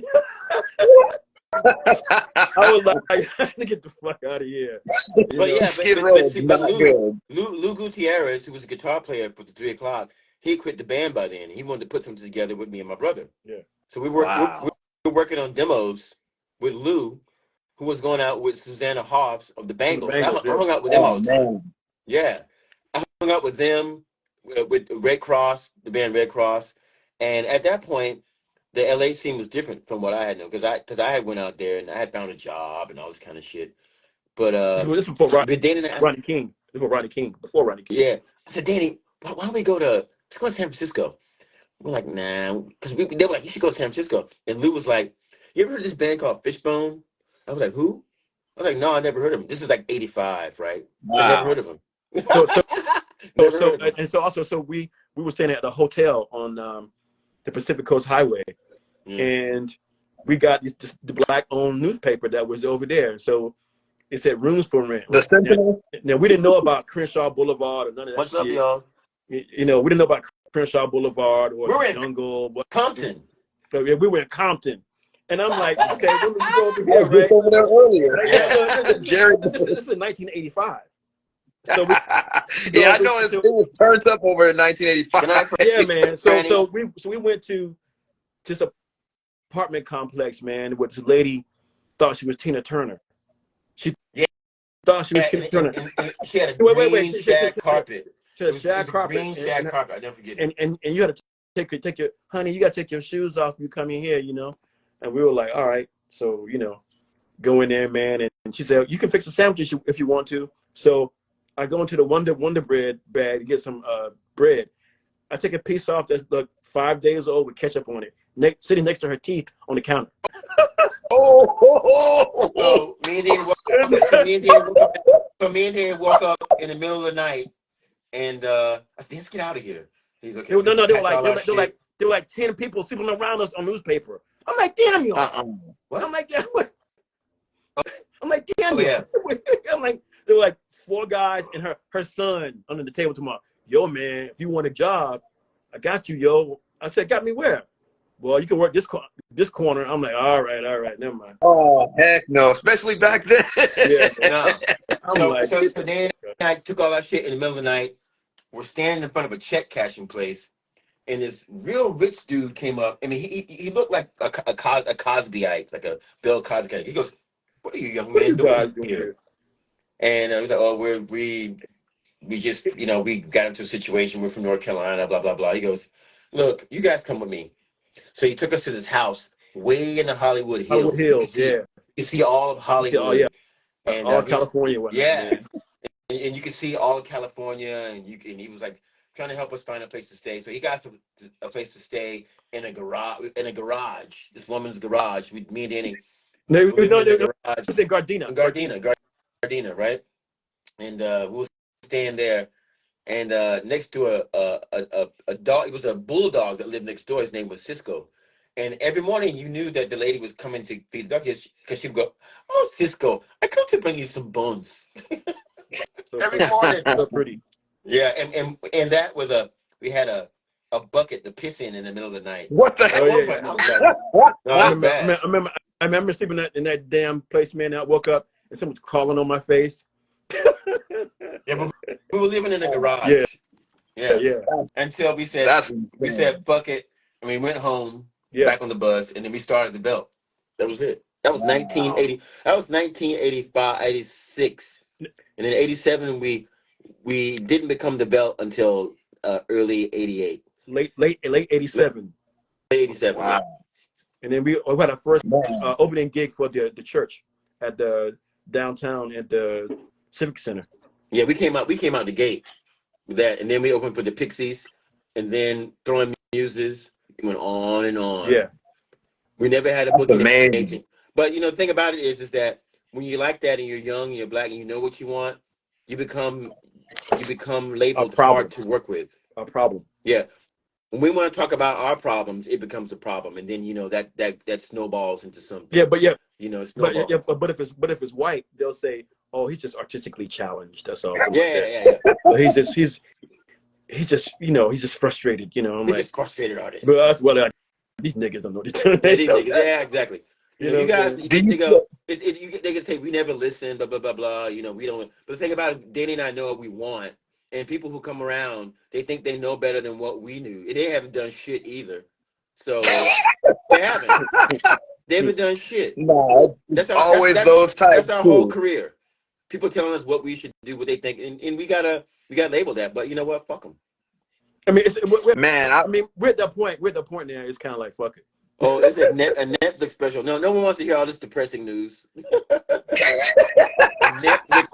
I was like, I have to get the fuck out of here. But yeah, Skid Row is but not good. Lou Gutierrez, who was a guitar player for the 3 o'clock, he quit the band by then. He wanted to put something together with me and my brother. Yeah. So we Wow. were working on demos with Lou, who was going out with Susanna Hoffs of the From the Bangles. So Bengals, I yeah. hung out with them Oh all the time. man. Yeah, I hung out with them, with Red Cross, the band Red Cross, and at that point, the LA scene was different from what I had known because I had went out there and I had found a job and all this kind of shit. But This was before but Danny, Ronnie King. Before Ronnie King. yeah, I said, Danny, why don't we let's go to San Francisco? We're like, nah, because they were like, you should go to San Francisco. And Lou was like, you ever heard of this band called Fishbone? I was like, who? I was like, no, I never heard of him. This is like 85, right? I never heard Wow. of him. So so Never heard of him. and so also we were staying at the hotel on the Pacific Coast Highway, Yeah. and we got the black owned newspaper that was over there. So it said rooms for rent. The Sentinel? Now we didn't know about Crenshaw Boulevard or none of that Much love, shit. y'all. We didn't know about Crenshaw Boulevard or We the were in Jungle. Compton. But we were in Compton, and I'm like, okay, when we go over I here, was just right? over there earlier. Like, Yeah. look, Jerry. this is 1985. So we go Yeah, I over. know it was turned up over in 1985. Good night, Yeah, man. So Franny. we went to this apartment complex, man, where this lady thought she was Tina Turner. She Yeah, thought she was yeah, Tina Turner. and she had a Wait. green shag carpet. She It had a was it shag was a carpet, green shag carpet. I never forget it. and you had to take your honey. You got to take your shoes off. You come in here, And we were like, all right. So go in there, man. And she said, you can fix a sandwich if you want to. So I go into the Wonder Bread bag to get some bread. I take a piece off that's like 5 days old with ketchup on it, sitting next to her teeth on the counter. So me and Danny woke up in the middle of the night, and I said, let's get out of here. He's okay. No, So we they were packed like, all our shit. 10 people sleeping around us on newspaper. I'm like, damn you. What? I'm like, damn Oh you. yeah. I'm like, there were like 4 guys and her son under the table tomorrow. Yo, man, if you want a job, I got you, yo. I said, got me where? Well, you can work this corner. I'm like, all right, never mind. Oh, heck no, especially back then. Yeah, No. I'm like, So Danny and I took all our shit in the middle of the night. We're standing in front of a check cashing place, and this real rich dude came up. I mean, he looked like a Cosbyite, like a Bill Cosby kind of. He goes, "What are you young what are men you doing guys doing here?" here? And I was like, "Oh, we just we got into a situation. We're from North Carolina, blah blah blah." He goes, "Look, you guys come with me." So he took us to this house way in the Hollywood Hollywood Hills. Hills, yeah. You see all of Oh, yeah. Hollywood, and All California and whatnot, yeah, man. and you can see all of California, and he was like trying to help us find a place to stay. So he got a place to stay in a garage. This woman's garage. Me and Danny No, were living in the it garage was in Gardena. in Gardena, right? And we were staying there. And next to a dog, it was a bulldog that lived next door. His name was Cisco, And every morning you knew that the lady was coming to feed the ducks because she'd go, "Oh, Cisco, I come to bring you some bones." So Every pretty, morning. so pretty. Yeah, and that was we had a bucket to piss in the middle of the night. What the At Oh one yeah, point, I no, was like, "No, I that's remember, bad." I remember sleeping in that damn place, man. I woke up and someone was crawling on my face. Yeah, but we were living in a Yeah, garage. Yeah, yeah, that's until that's we insane. said fuck it, and we went home yeah. back on the bus, and then we started the Veldt. That was it. That was Wow. 1980. That was 1985, 86, and in 87 we didn't become the Veldt until early 88, Late late '87, 87. Yeah, Wow. and then we had our first Man. opening gig for the church at the downtown at the Civic Center. yeah. We came out the gate with that, and then we opened for the Pixies, and then Throwing Muses. It went on and on. Yeah, We never had a That's booking amazing. agent. But the thing about it is that when you like that and you're young and you're black and you know what you want, you become a labeled hard problem, to work with. a problem. Yeah. When we want to talk about our problems, it becomes a problem. And then that snowballs into Yeah, something. but yeah, Snowballs. but if it's white, they'll say, "Oh, he's just artistically challenged." That's all. Something Yeah, like yeah, that. yeah, yeah. But he's just he's just frustrated. I'm He's like, just frustrated but artist. that's what these niggas don't know. Yeah, They these know niggas. that. Yeah, exactly. You know what You I'm guys, saying? Do you they go, they can say we never listen, blah blah blah blah. We don't. But the thing about it, Danny and I know what we want, and people who come around, they think they know better than what we knew. And they haven't done shit either. So they haven't. They haven't done shit. no, it's That's our that's always that's those types that's our whole too. career. People telling us what we should do, what they think, and we gotta label that. But you know what? Fuck them. I mean, Man, I, we're at that point. We're at the point now. It's kind of like fuck it. Oh, it's a Netflix special. No one wants to hear all this depressing news. A Netflix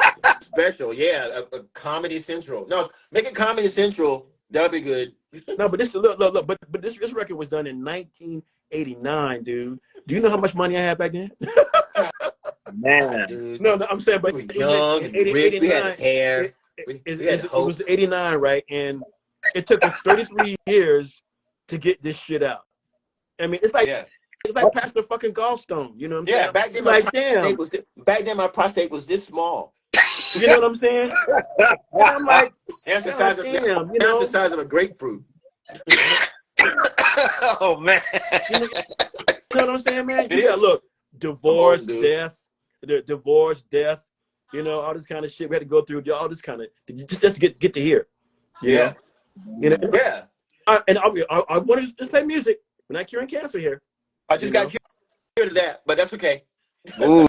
special, yeah, a Comedy Central. No, make it Comedy Central. That'll be good. No, but look, but this record was done in 1989, dude. Do you know how much money I had back then? God, man. dude, No, I'm saying, we but were it was young in and 80, rich. We had 89. hair. It, We had it was hope. 89, right? And it took us 33 years to get this shit out. I mean, Yeah, it's like past the fucking gallstone. You know what I'm yeah. saying? Back then, It's like, damn. my prostate was this small. You know what I'm saying? And I'm like, That's the God size of damn. that's the size of a grapefruit. Oh man. You know, you know what I'm saying, man? It Yeah, is. look, I'm divorce, old, dude. death, the divorce, death. All this kind of shit we had to go through. All this kind of just get to hear. You Yeah, know, you know. yeah. I wanted to just play music. We're not curing cancer here. I just got cured of that, but that's okay. Ooh,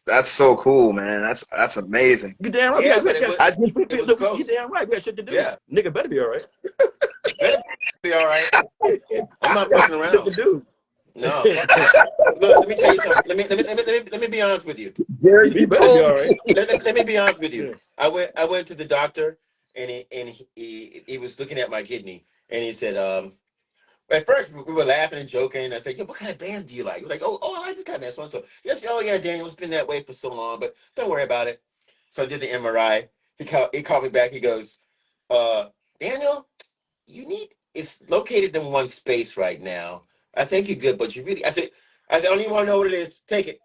that's so cool, man. That's amazing. You damn right. Yeah, but it was I just it was close. You damn right. We got shit to do. Yeah, Nigga better be all right. better be all right. I'm not fucking Shit to around. do. No. Look, let me tell you something. Let me be honest with you. Gary, He you better be told all me. right. Let me be honest with you. Yeah. I went to the doctor and he was looking at my kidney and he said, at first we were laughing and joking. I said, "Yo, what kind of bands do you like?" He was like, "Oh, I like this kind of band." So and so. Yes, oh yeah, Daniel, it's been that way for so long, but don't worry about it. So I did the MRI. He called me back. He goes, Daniel, it's located in one space right now. I think you're good, but you really I said, I don't even want to know what it is. Take it.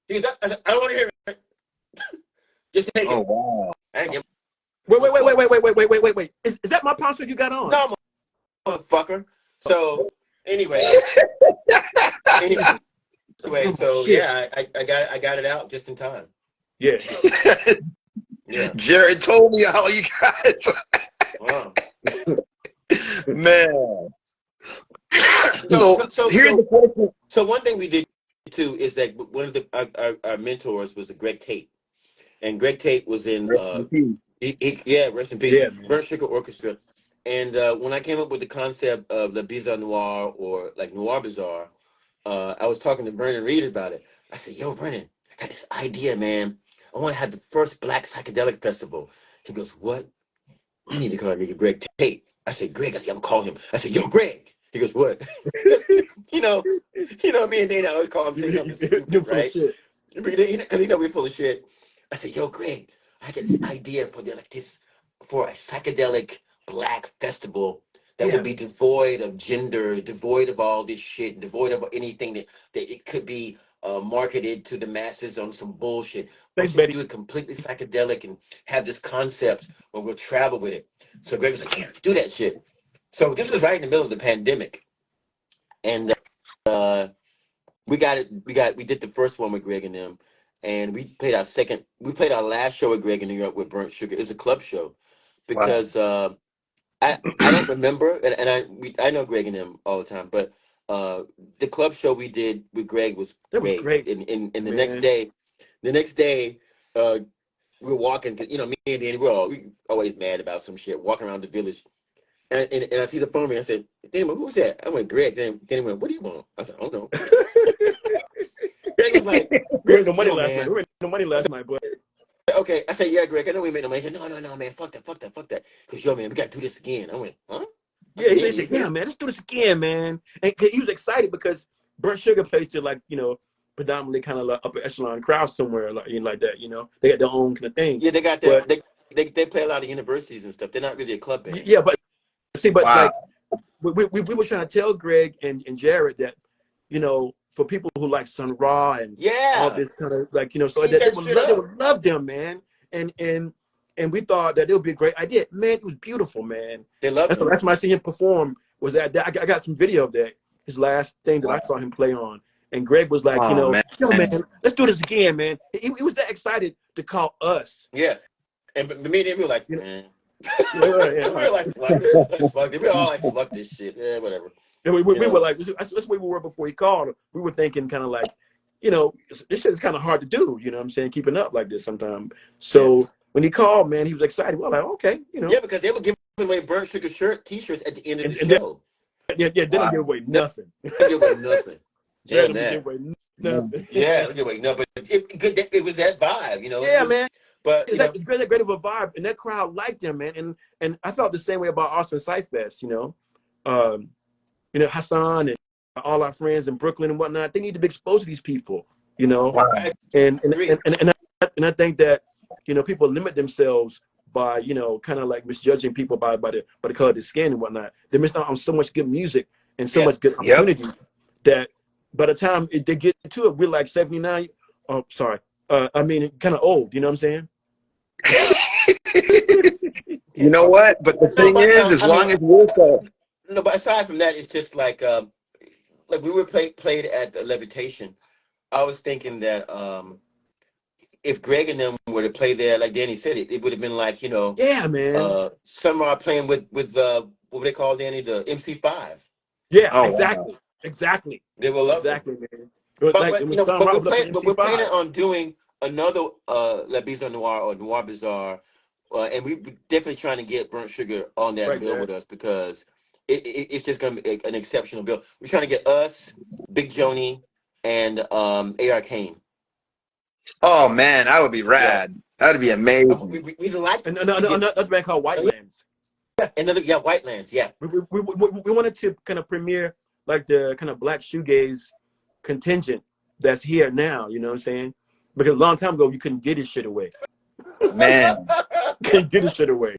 I said, I don't want to hear it. Just take Oh it. wow. I didn't give Wait. Is that my poncho you got on? no, motherfucker. So anyway, Oh, so shit. yeah, I got it out just in time. Yeah. Yeah. Jared told me how you got it. Wow. Man. So here's the question. So one thing we did too is that one of our mentors was Greg Tate, and Greg Tate was in Rest in peace. yeah, rest in peace, Yeah, man. Burnt Sugar Orchestra. And when I came up with the concept of Le Bizarre Noir or like Noir Bizarre, I was talking to Vernon Reed about it. I said, "Yo, Vernon, I got this idea, man. I want to have the first Black Psychedelic Festival." He goes, "What? You need to call nigga Greg Tate." I said, "Greg," I said, "I'm gonna call him." I said, "Yo, Greg." He goes, "What?" you know, me and Dana always call him say something You're stupid, full of right? shit. Because we're full of shit. I said, "Yo, Greg, I got this idea for for a psychedelic Black festival that would be devoid of gender, devoid of all this shit, devoid of anything that it could be marketed to the masses on some bullshit. Let's Thanks, just Betty. do it completely psychedelic and have this concept where we'll travel with it. So Greg was like, yeah, let's do that shit. So this was right in the middle of the pandemic. And we did the first one with Greg and them. And we played our last show with Greg in New York with Burnt Sugar. It was a club show Wow. because I don't remember, and I know Greg and them all the time, but the club show we did with Greg was That was great. great, And the man. next day, uh, we were walking, 'cause, you know, me and Danny, we always mad about some shit, walking around the village. And I see the phone ring. I said, Danny, who's that? I went, Greg. Danny went, what do you want? I said, I don't know. Greg was like, We made Greg, no money yo, last night. man. We made no money last night, but Okay. I said, yeah, Greg, I know we made no money. He said, no, man, fuck that. Because, yo, man, we got to do this again. I went, huh? I yeah, said, he said, yeah, man, let's do this again, man. And he was excited because Burnt Sugar plays to, like, you know, predominantly kind of like upper echelon crowd somewhere, like, you know, like that, you know. They got their own kind of thing. Yeah, they got their But they play a lot of universities and stuff. They're not really a club band. yeah, but see, but Wow. like we were trying to tell Greg and Jared that, you know, for people who like Sun Ra and all Yeah, this kind of, like, you know, so eat that that shit they up. would love them, man. And we thought that it would be a great idea. Man, it was beautiful, man. They loved it. That's my seeing him perform was that I got some video of that, his last thing that I Wow. saw him play on. And Greg was like, you Oh know, man. yo, man, let's do this again, man. He was that excited to call us. Yeah, and me and him, we were like, You know, man, yeah, yeah, we were like, fuck this, let's fuck it. We were all like, fuck this shit. Yeah, whatever. and we You were know. like, that's where we were before he called. We were thinking kind of like, you know, this shit is kind of hard to do. You know what I'm saying? Keeping up like this sometimes. So Yeah. when he called, man, he was excited. Well, like, okay, you know. Yeah, because they were giving away Burnt Sugar T-shirts at the end of the And then, show. they don't give Wow. away nothing. They give away nothing. They Damn don't give that. away Man. nothing. Yeah, they give away nothing. But it was that vibe, you know. Yeah, man. But you know, It's great of a vibe, and that crowd liked him, man. And I felt the same way about Austin Sight Fest, you know. You know, Hassan and all our friends in Brooklyn and whatnot, they need to be exposed to these people, you know. Wow. I And agree. I think that, you know, people limit themselves by, you know, kind of like misjudging people by the color of their skin and whatnot. They miss out on so much good music and so Yeah. much good Yep. opportunity that by the time they get to it, we're like 79. Oh, sorry. I mean, kind of old. You know what I'm saying? You know what? But the No, thing but is, as I long mean, as we're so no, but aside from that, it's just like we were played at the Levitation. I was thinking that if Greg and them were to play there, like Danny said, it would have been like, you know, Yeah, man. some are playing with what they call Danny, the MC5. Yeah, oh wow. exactly, They will love them. man. Like it You was know, Sun Ra was up in but we're planning MC5. on doing another La Bizarre Noir or Noir Bizarre, and we definitely trying to get Burnt Sugar on that Right, bill Jared. with us because it's just going to be an exceptional bill. We're trying to get us, Big Joni, and AR Kane. Oh man, that would be Yeah, rad. That would be amazing. we like And to get another band called Whitelands. another Whitelands. Yeah, We wanted to kind of premiere like the kind of black shoegaze contingent that's here now. You know what I'm saying? Because a long time ago you couldn't get his shit away. Man. Couldn't get his shit away.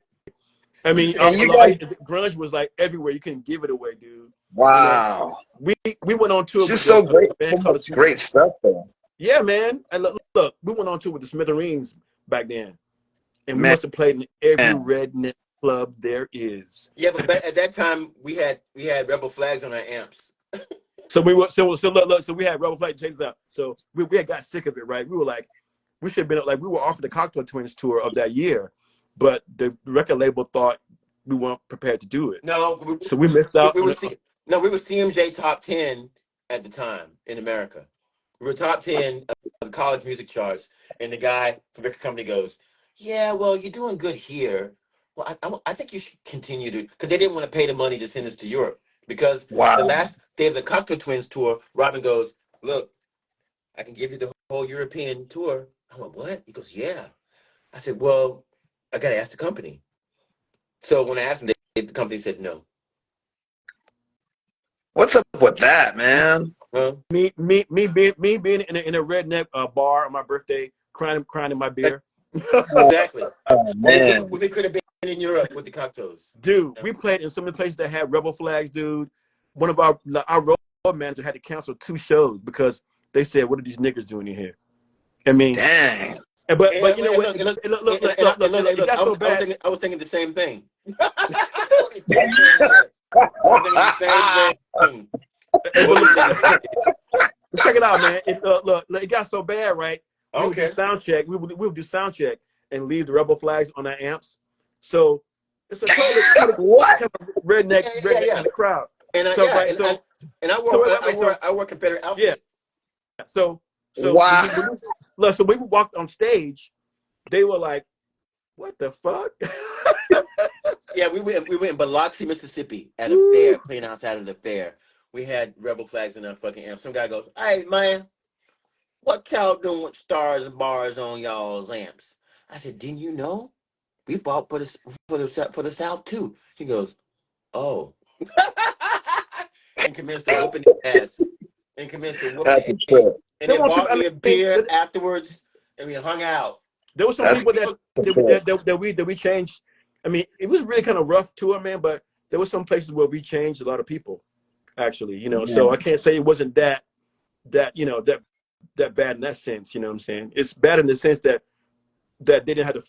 I mean, And you guys, grunge was like everywhere. You couldn't give it away, dude. You know, wow. we went on tour It's with just so great. a So band called much great stuff there. Yeah, man. And look, we went on tour with the Smithereens back then, and we Man. must have played in every redneck club there is. yeah. But at that time we had Rebel Flags on our amps. So we were so look, so we had Rebel Flight. Check this out. So we had got sick of it, right? We were like, we should have been like, we were offered the Cocktail Twins tour of that year, but the record label thought we weren't prepared to do it. No, So we missed out. we were CMJ top 10 at the time in America. We were top 10 of the college music charts, and the guy from the record company goes, "Yeah, well, you're doing good here. Well, I think you should continue to," because they didn't want to pay the money to send us to Europe. Because the Wow. last day of the Cocktail Twins tour, Robin goes, "Look, I can give you the whole European tour." I went, "What?" He goes, "Yeah." I said, "Well, I got to ask the company." So when I asked them, the company said no. What's up with that, man? Huh? Me being in a redneck bar on my birthday, crying in my beer. Exactly. Oh Well, man. we could have been in Europe with the cocktails. Dude, we played in some of the places that had rebel flags, dude. One of our road manager had to cancel 2 shows because they said, "What are these niggas doing in here?" I mean, Dang. but you know what? It Look, got so bad. I was thinking the same thing. I was thinking the same thing. Check it out, man. It got so bad, right? We would do Okay. sound check. We would do sound check and leave the rebel flags on our amps. So it's a totally What? kind of redneck kind of crowd. And So yeah, right, and, so I wore Confederate outfit. yeah. So Wow. so when we walked on stage, they were like, "What the fuck?" Yeah, we went in Biloxi, Mississippi at a fair, playing outside of the fair. We had rebel flags in our fucking amp. Some guy goes, "Hey man, what y'all doing with stars and bars on y'all's amps?" I said, "Didn't you know? We fought for the South too." He goes, "Oh." And commenced to whooping his ass. And commenced to whooping That's a his ass. trip. And they bought me a beer afterwards, and we hung out. There were some people that we changed. I mean, it was really kind of rough tour, man. But there were some places where we changed a lot of people, actually. You know, so I can't say it wasn't that bad in that sense. You know what I'm saying? It's bad in the sense that they didn't have the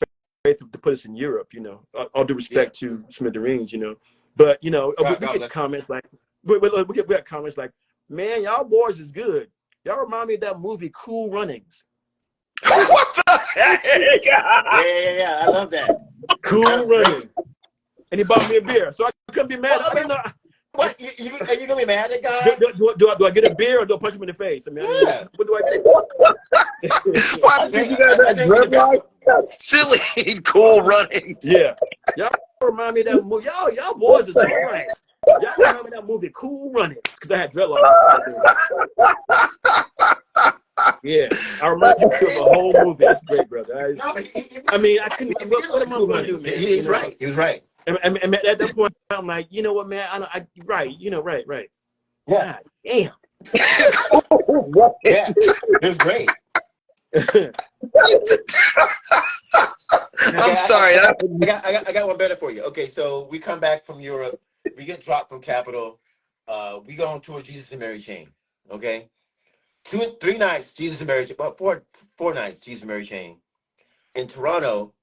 faith to put us in Europe. You know, all due respect to Smithereens. You know, but you know, we get comments like we get comments like, "Man, y'all boys is good. Y'all remind me of that movie Cool Runnings." What the heck? Yeah. I love that. Cool Runnings. And he bought me a beer, so I couldn't be mad. What? You gonna be mad at God? Do I get a beer or do I punch him in the face? I mean, what do I do? Why did you got that dreadlock? That's silly. Cool Runnings. Yeah. Y'all remind me of that movie. Y'all boys is all right. Y'all remind me of that movie Cool Runnings because I had dreadlocks. Yeah, I remind you of the whole movie. That's great, brother. I mean, I couldn't. What am I going to do, man? He's right. He was right. And at that point, I'm like, you know what, man? Right. Yeah. God damn. Yeah, it was great. I'm sorry. I got one better for you. Okay, so we come back from Europe. We get dropped from Capitol. We go on tour Jesus and Mary Chain. Okay, 3 nights Jesus and Mary Chain. About four nights Jesus and Mary Chain. In Toronto,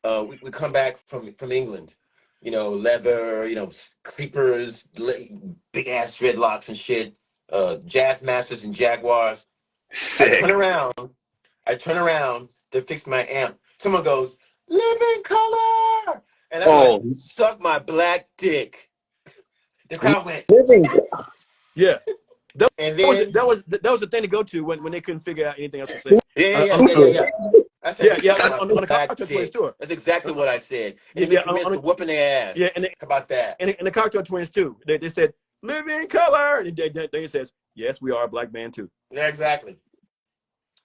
we come back from England. You know, leather. You know, creepers, big ass dreadlocks and shit. Jazz Masters and Jaguars. Sick. I turn around to fix my amp. Someone goes, "Living Color," and I went, "Suck my black dick." The crowd went, yeah. That was the thing to go to when they couldn't figure out anything else to say. Yeah. I said, on the Cocktail Twins tour. That's exactly what I said. And they commenced to whooping their ass. Yeah, how about that? And the Cocktail Twins too. They said, "Living Color," and they says, "Yes, we are a black band too." Yeah, exactly.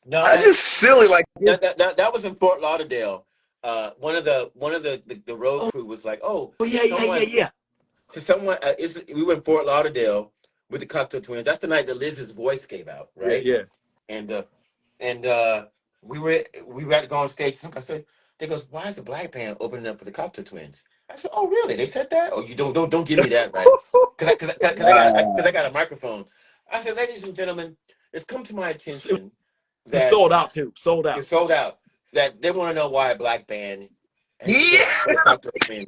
No, that's just silly. Like that was in Fort Lauderdale. One of the road crew was like, yeah. So someone we went to Fort Lauderdale with the Cocktail Twins. That's the night that Liz's voice gave out, right? Yeah. And we had to go on stage. Some guy said, "They goes, why is the black band opening up for the Cocktail Twins?" I said, "Oh, really? They said that? Oh, you don't give me that, right? Because I got a microphone." I said, "Ladies and gentlemen, it's come to my attention that it's sold out too. Sold out. It's sold out. That they want to know why a black band." Yeah. Tonight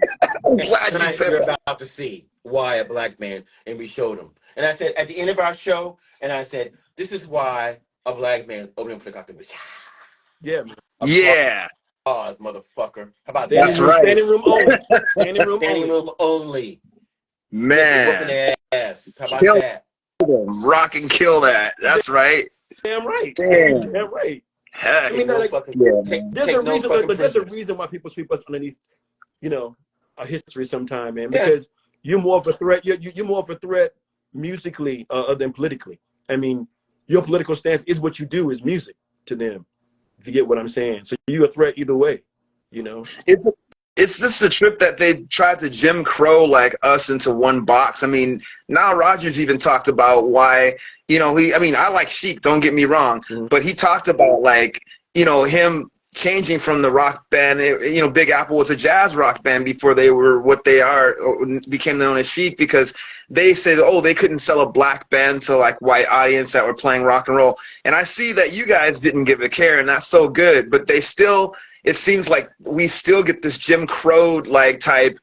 you're about to see why a black man, and we showed them. And I said at the end of our show, and I said, "This is why a black man opening for the Cocktail Twins." Yeah, man. Yeah. Applause, motherfucker. How about that? That's right. Standing room only. Standing room only. Man. Their ass. How about that? Rock and kill that. That's right. Damn right. Damn right. Heck. I mean, there's a reason why people sweep us underneath, you know, our history sometime, man. Because you're more of a threat. You're more of a threat musically than politically. I mean, your political stance is what you do is music to them. If you get what I'm saying, so you're a threat either way. You know, it's just a trip that they tried to Jim Crow like us into one box. I mean, Nile Rodgers even talked about why, you know, I like Chic, don't get me wrong, but he talked about like, you know, him changing from the rock band. You know, Big Apple was a jazz rock band before they were what they are, became known as Chic, because they say that, oh, they couldn't sell a black band to like white audience that were playing rock and roll. And I see that you guys didn't give a care, and that's so good. But they still, it seems like we still get this Jim Crow like type.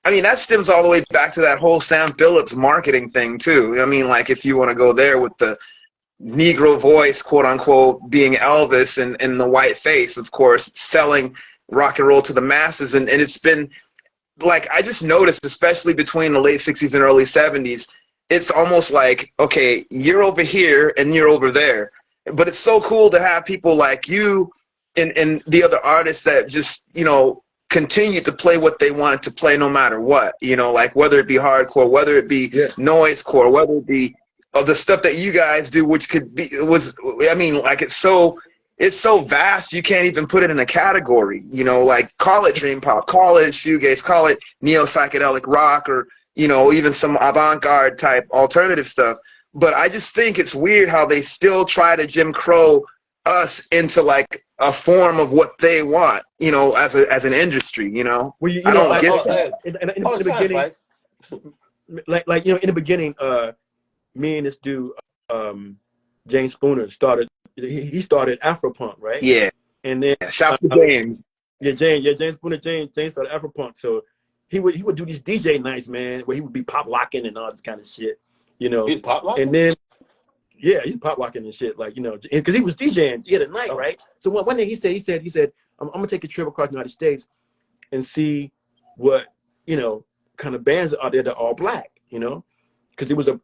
I mean, that stems all the way back to that whole Sam Phillips marketing thing too. I mean, like if you want to go there with the Negro voice, quote unquote, being Elvis, and the white face, of course, selling rock and roll to the masses. And it's been like, I just noticed, especially between the late 60s and early 70s, it's almost like, okay, you're over here and you're over there. But it's so cool to have people like you and the other artists that just, you know, continue to play what they wanted to play no matter what, you know, like whether it be hardcore, whether it be noisecore, whether it be the stuff that you guys do, which could be, I mean, like it's so vast, you can't even put it in a category, you know, like call it dream pop, call it shoegaze, call it neo-psychedelic rock, or, you know, even some avant-garde type alternative stuff. But I just think it's weird how they still try to Jim Crow us into like a form of what they want, you know, as an industry, you know. Well, you I know, don't get like, in the beginning, like you know, in the beginning, me and this dude, James Spooner, started. He started Afropunk, right? Yeah. And then Shouts to James. James Spooner, James started Afropunk. So he would do these DJ nights, man, where he would be pop locking and all this kind of shit, you know. He's pop locking? And then he's pop locking and shit, like, you know, because he was DJing the other night, right? So one day he said, I'm gonna take a trip across the United States and see what, you know, kind of bands are there that are all black, you know, because it was a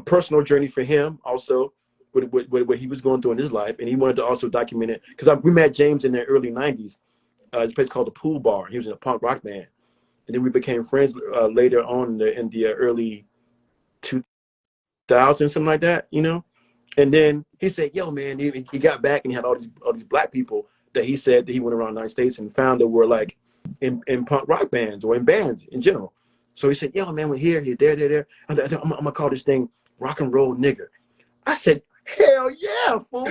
personal journey for him also with what he was going through in his life, and he wanted to also document it because we met James in the early '90s. This place called the Pool Bar. He was in a punk rock band, and then we became friends later on in the early 2000s, something like that, you know. And then he said, "Yo, man," he got back and he had all these black people that he said that he went around the United States and found that were like in punk rock bands or in bands in general. So he said, "Yo, man, we're here, there. I'm gonna call this thing rock and roll nigger." I said, "Hell yeah, fool!"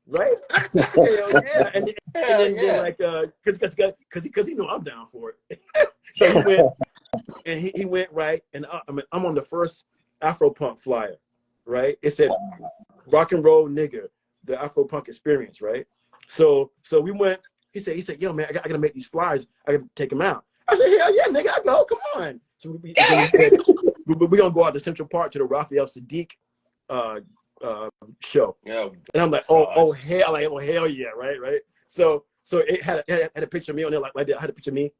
Right? Hell yeah! And then like, because he knew I'm down for it. So he went and he went right, and I'm on the first Afropunk flyer, right? It said rock and roll nigger, the Afropunk experience, right? So we went. He said, "Yo, man, I gotta make these flyers. I gotta take them out." I said, "Hell yeah, nigga, I go. Come on." So we gonna go out to Central Park to the Raphael Sadiq show. Yeah. And I'm like, oh hell yeah, right. So it had a picture of me on there like that. I had a picture of me,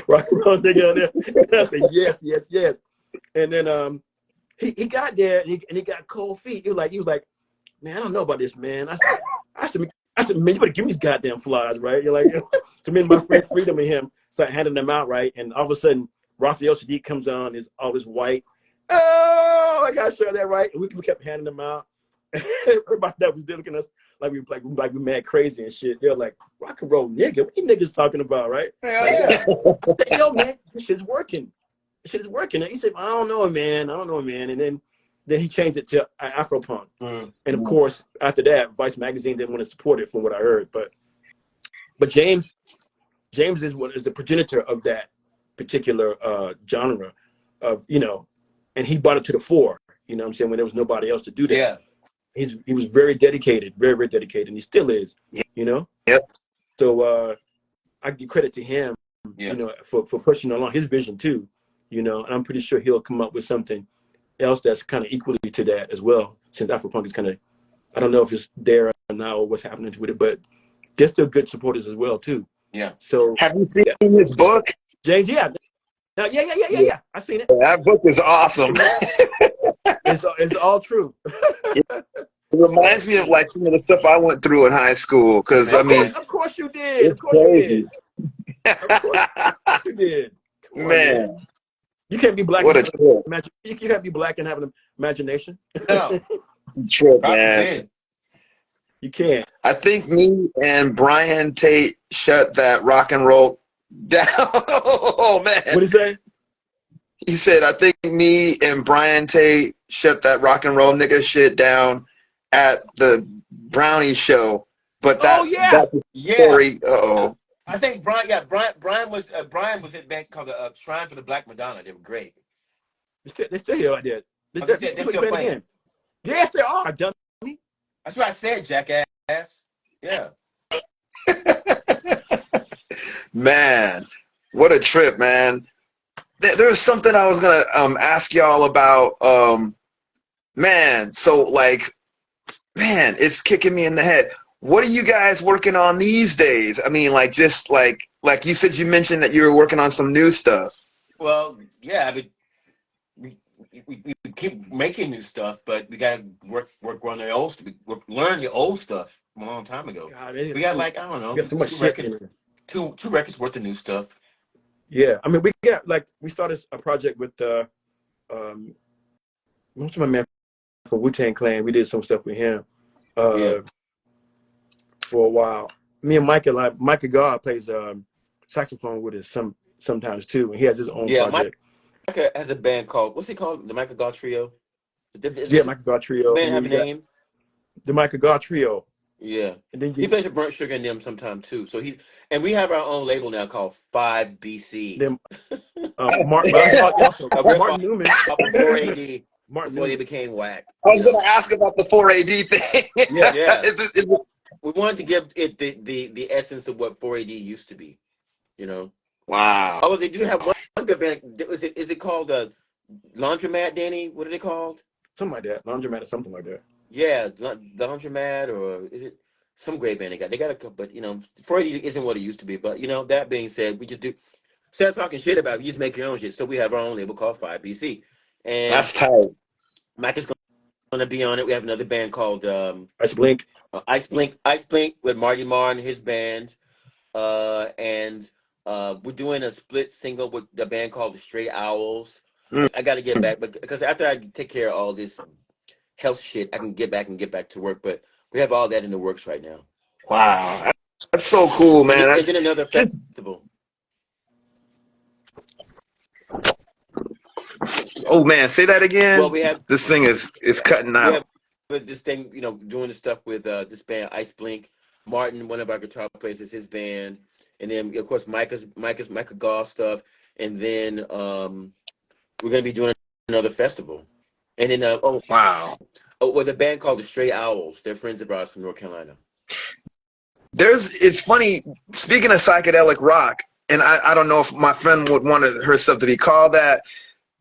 rock and roll nigga on there. And I said yes. And then he got there and he got cold feet. He was like, "Man, I don't know about this, man." I said, "Man, you better give me these goddamn flies, right?" You're like, so me and my friend Freedom and him started handing them out, right? And all of a sudden, Raphael Sadiq comes on, is all this white. Oh, I gotta show that, right? And we kept handing them out. Everybody that was there looking at us like we mad crazy and shit. They're like, "Rock and roll nigga, what you niggas talking about, right?" Yeah. I said, "Yo, man, this shit's working. And he said, I don't know, man. And then he changed it to Afropunk. And of course, after that, Vice Magazine didn't want to support it, from what I heard. But James is the progenitor of that particular genre of, you know, and he brought it to the fore. You know what I'm saying? When there was nobody else to do that. Yeah. He was very dedicated, very dedicated, and he still is. You know. Yep. So I give credit to him, you know, for pushing along his vision too. You know, and I'm pretty sure he'll come up with something else that's kind of equally to that as well. Since Afropunk is kind of, I don't know if it's there now or what's happening with it, but they're still good supporters as well too. Yeah. So have you seen his book, James? Yeah. Yeah. I seen it. That book is awesome. It's all true. It reminds me of like some of the stuff I went through in high school. Because I mean, of course you did. It's crazy. Of course you did. Come on, man. You can't be black. What a trip. You can't be black and have an imagination. No. It's a trip, man. You can't. I think me and Brian Tate shut that rock and roll down. Oh, man. What did he say? He said, I think me and Brian Tate shut that rock and roll nigga shit down at the Brownie show but Oh yeah. that's a Yeah. story. Uh-oh. I think Brian was in a band called the Shrine for the Black Madonna. They were great. They still here like that. Oh, They they're still still playing playing. again. Yes, they are, dummy. That's what I said, jackass. Yeah. Man, what a trip, man. There's something I was gonna ask y'all about. Man, so like, man, it's kicking me in the head. What are you guys working on these days? I mean, like, just like you said, you mentioned that you were working on some new stuff. Well, yeah. I mean, we keep making new stuff, but we gotta work on the old stuff. Learn the old stuff a long time ago. God, We got like, I don't we got know, so much shit in here. two records worth of new stuff. Yeah, I mean, we started a project with um most of my man from Wu-Tang Clan. We did some stuff with him Yeah. for a while. Me and Micah God plays saxophone with us sometimes too, and he has his own Yeah, project. Micah has a band called, what's it called? The Micah God Trio. Yeah, Does Micah God the Trio, band and then have a we got name? the Micah God Trio, Yeah. and then He plays with Burnt Sugar and them sometime too. So and we have our own label now called 5BC. then Mark, but also A rip Martin Newman. off of 4AD Martin before they Newman. became whack, I was gonna ask about the 4AD thing. Yeah, Yeah. Is it, We wanted to give it the essence of what 4AD used to be, you know. wow. Oh, they do have one good band. Is it called Laundromat, Danny? What are they called? something like that. Laundromat or something like that. Yeah, Laundromat, or is it some great band they got? They got a couple, but 4AD isn't what it used to be. But that being said, we just do instead of talking shit about it, you just make your own shit. So we have our own label called 5BC, and That's tight. Mike is going to be on it. We have another band called Ice Blink. Ice Blink with Marty Marr and his band, and we're doing a split single with the band called the Stray Owls. Mm, I got to get back, because after I take care of all this health shit, I can get back to work. But we have all that in the works right now. wow. That's so cool, And man. then another Just, festival. oh man, say that Well, again. This thing is cutting we out. have this thing, doing the stuff with this band Ice Blink. Martin, one of our guitar players, is his band, and then of course Micah Goff stuff, and then we're gonna be doing another festival, and then Wow. with a band called the Stray Owls. They're friends of ours from North Carolina. It's funny, speaking of psychedelic rock, and I don't know if my friend would want her stuff to be called that,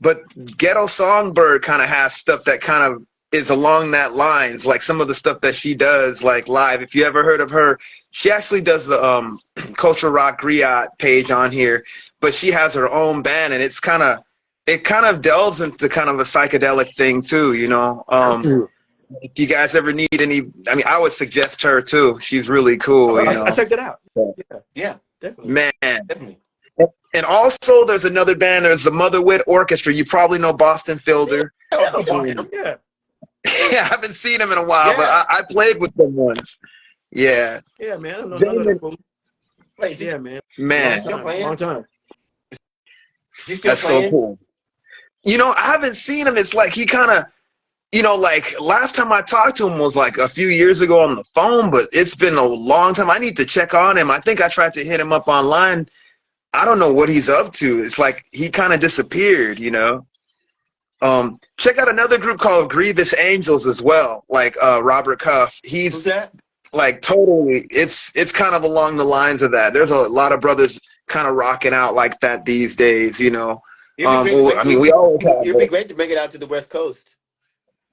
but Ghetto Songbird kind of has stuff that kind of is along that lines, like some of the stuff that she does like live. If you ever heard of her, she actually does the Culture Rock Griot page on here, but she has her own band, and it kind of delves into kind of a psychedelic thing too, if you guys ever need any, I mean, I would suggest her too. She's really cool, I checked it out. Yeah, Yeah, definitely. Man. definitely. And also, there's another band. There's the Mother Wit Orchestra. You probably know Boston Fielder. Oh, Yeah, you know him. yeah, Yeah, I haven't seen him in a while, but Yeah. I played with them once. Yeah. yeah, man. I don't know none of Damon, that fool. Wait, is Yeah, man. man, still playing? Long time. he still that's so playing? cool. I haven't seen him. It's like he kind of, like last time I talked to him was like a few years ago on the phone, but it's been a long time. I need to check on him. I think I tried to hit him up online. I don't know what he's up to. It's like he kind of disappeared. Check out another group called Grievous Angels as well, like Robert Cuff. Who's He's that? like totally, it's kind of along the lines of that. There's a lot of brothers kind of rocking out like that these days. It'd be great. Well, I mean, we always have It'd be it. great to make it out to the West Coast.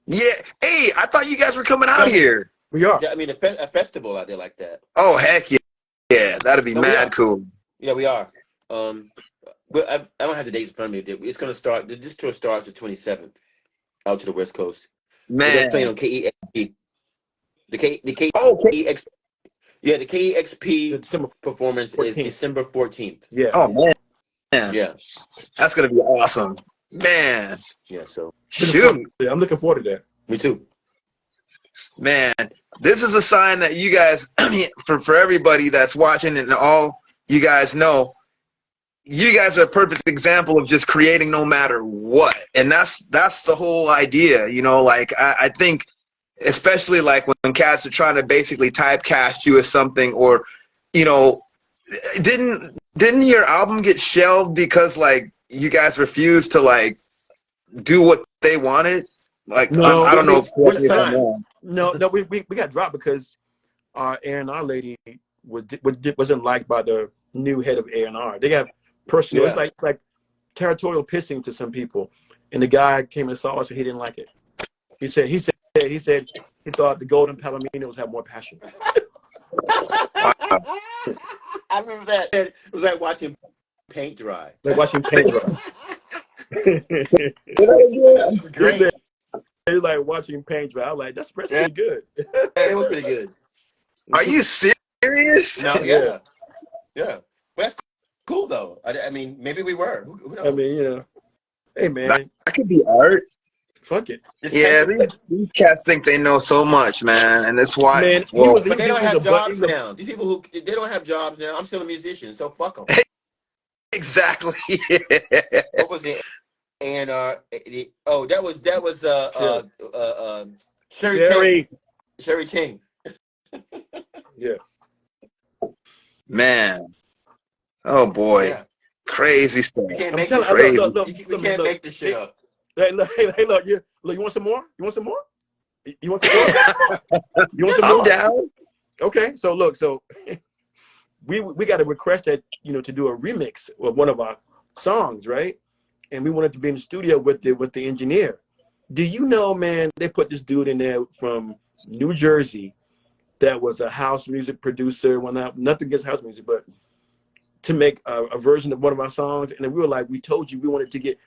Yeah. Hey, I thought you guys were coming No, out here. We are. I mean, a festival out there like that. Oh, heck yeah. Yeah, that'd be No, we are. mad cool. Yeah, we are. Well, I don't have the dates in front of me. It's going to start. This tour starts the 27th out to the West Coast. We're just playing Man. on KEXP. The Oh, okay. KEX. Yeah, the KEXP December performance is 14th. December 14th. Yeah. Oh, man. Yeah. That's going to be awesome. Man. Yeah. So Shoot. I'm looking forward to that. me too. Man, this is a sign that you guys, I mean, for everybody that's watching and all you guys know, you guys are a perfect example of just creating no matter what. And that's the whole idea, like I think especially like when cats are trying to basically typecast you as something, or you know, didn't your album get shelved because like you guys refused to like do what they wanted? Like No, I don't know. Correct Which me if I'm time? wrong. no, we got dropped because our A&R lady wasn't liked by the new head of A&R. They have personal. Yeah. It's like territorial pissing to some people. And the guy came and saw us and he didn't like it. He said he thought the Golden Palominos had more passion. Wow. I remember that. It was like watching paint dry. Like watching paint dry. That was He said great. it's like watching paint dry. I was like, that's Yeah, pretty good. it was pretty good. Are you serious? No, Yeah. yeah. But that's cool though. I mean, maybe we were. Who knows? I mean, you know, hey man, That could be art. fuck it. It's Yeah, paint. these cats think they know so much, man, and that's why. Man, Well, But they he don't was have he jobs was now. These people who they don't have jobs now. I'm still a musician, so fuck them. exactly. What was it? And oh, that was Sherry King. Sherry. Sherry King. Yeah. Man, oh boy, Yeah, crazy stuff. you can't I'm make telling this. you, Crazy. We can't make this shit up. Hey, look, you want some more? You want some more? You want some more? You want some I'm more? down. Okay, so look, we got a request that to do a remix of one of our songs, right? And we wanted to be in the studio with the engineer. Do you know, man? They put this dude in there from New Jersey that was a house music producer. Well, nothing against house music, but to make a version of one of our songs. And then we were like, we told you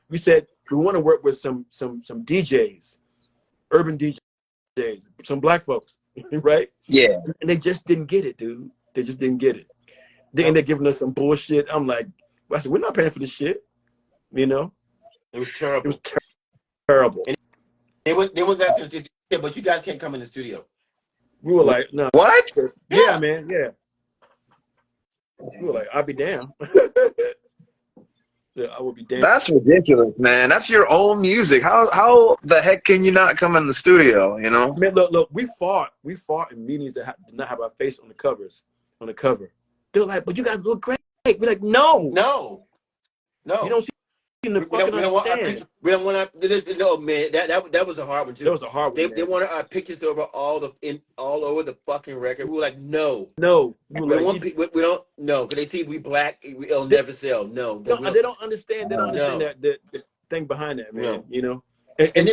we said we want to work with some DJs, urban DJs, some black folks, right? Yeah. And they just didn't get it, dude. They just didn't get it. Then they're giving us some bullshit. I'm like, I said, we're not paying for this shit. It was It terrible. was terrible. And they was asking us, yeah, but you guys can't come in the studio. We were like, no. What? Yeah, man, yeah. We were like, I'll be damned. Yeah, I would be damned. That's ridiculous, man. That's your own music. How the heck can you not come in the studio? You know? Man, look, we fought in meetings that did not have our face on the cover. They're like, but you guys look great. We're like, no. You don't seem to fucking understand. We don't want our no, man. That was a hard one too. That was a hard one. They wanted our pictures over all over the fucking record. We were like, no. We don't no, because they see we black, it'll never sell. No. They don't understand. They don't understand that the thing behind that, man. No. You know, and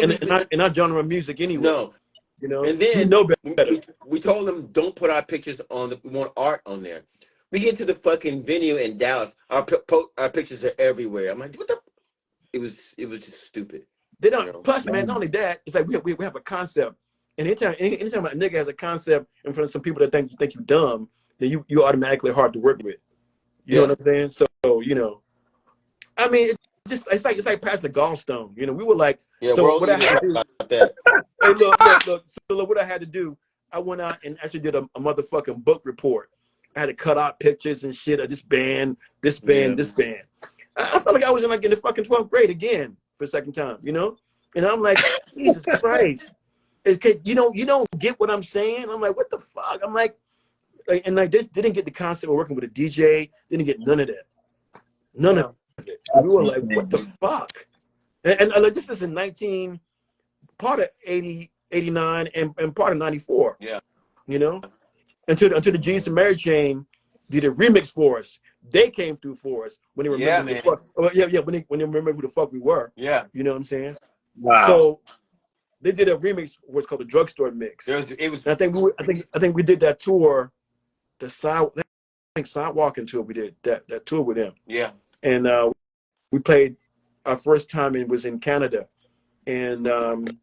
in our genre of music anyway. No. You know, and then you know better. We told them don't put our pictures on. We want art on there. We get to the fucking venue in Dallas. Our pictures are everywhere. I'm like, what the? It was just stupid. They don't. Plus, man, not only that, it's like we have a concept. And anytime a nigga has a concept in front of some people that think you dumb, then you automatically hard to work with. You know what I'm saying? So I mean, it's like past the gallstone. You know, we were like, so what I had to do. Hey, look. So what I had to do, I went out and actually did a motherfucking book report. I had to cut out pictures and shit of this band. I felt like I was in the fucking 12th grade again for the second time, And I'm like, Jesus Christ. You don't get what I'm saying? I'm like, what the fuck? I'm like and this didn't get the concept of working with a DJ, didn't get none of that. None of it. And we were like, what the fuck? And like this is in part of 80, 89 and part of 94. Yeah. Until the Genius and Mary Chain did a remix for us. They came through for us when they remember who the fuck. When they remember who the fuck we were. Yeah. You know what I'm saying? Wow. So they did a remix, what's called the Drugstore Mix. It was. And I think we did that tour, Sidewalking tour. We did that tour with them. Yeah. And we played our first time and was in Canada, and that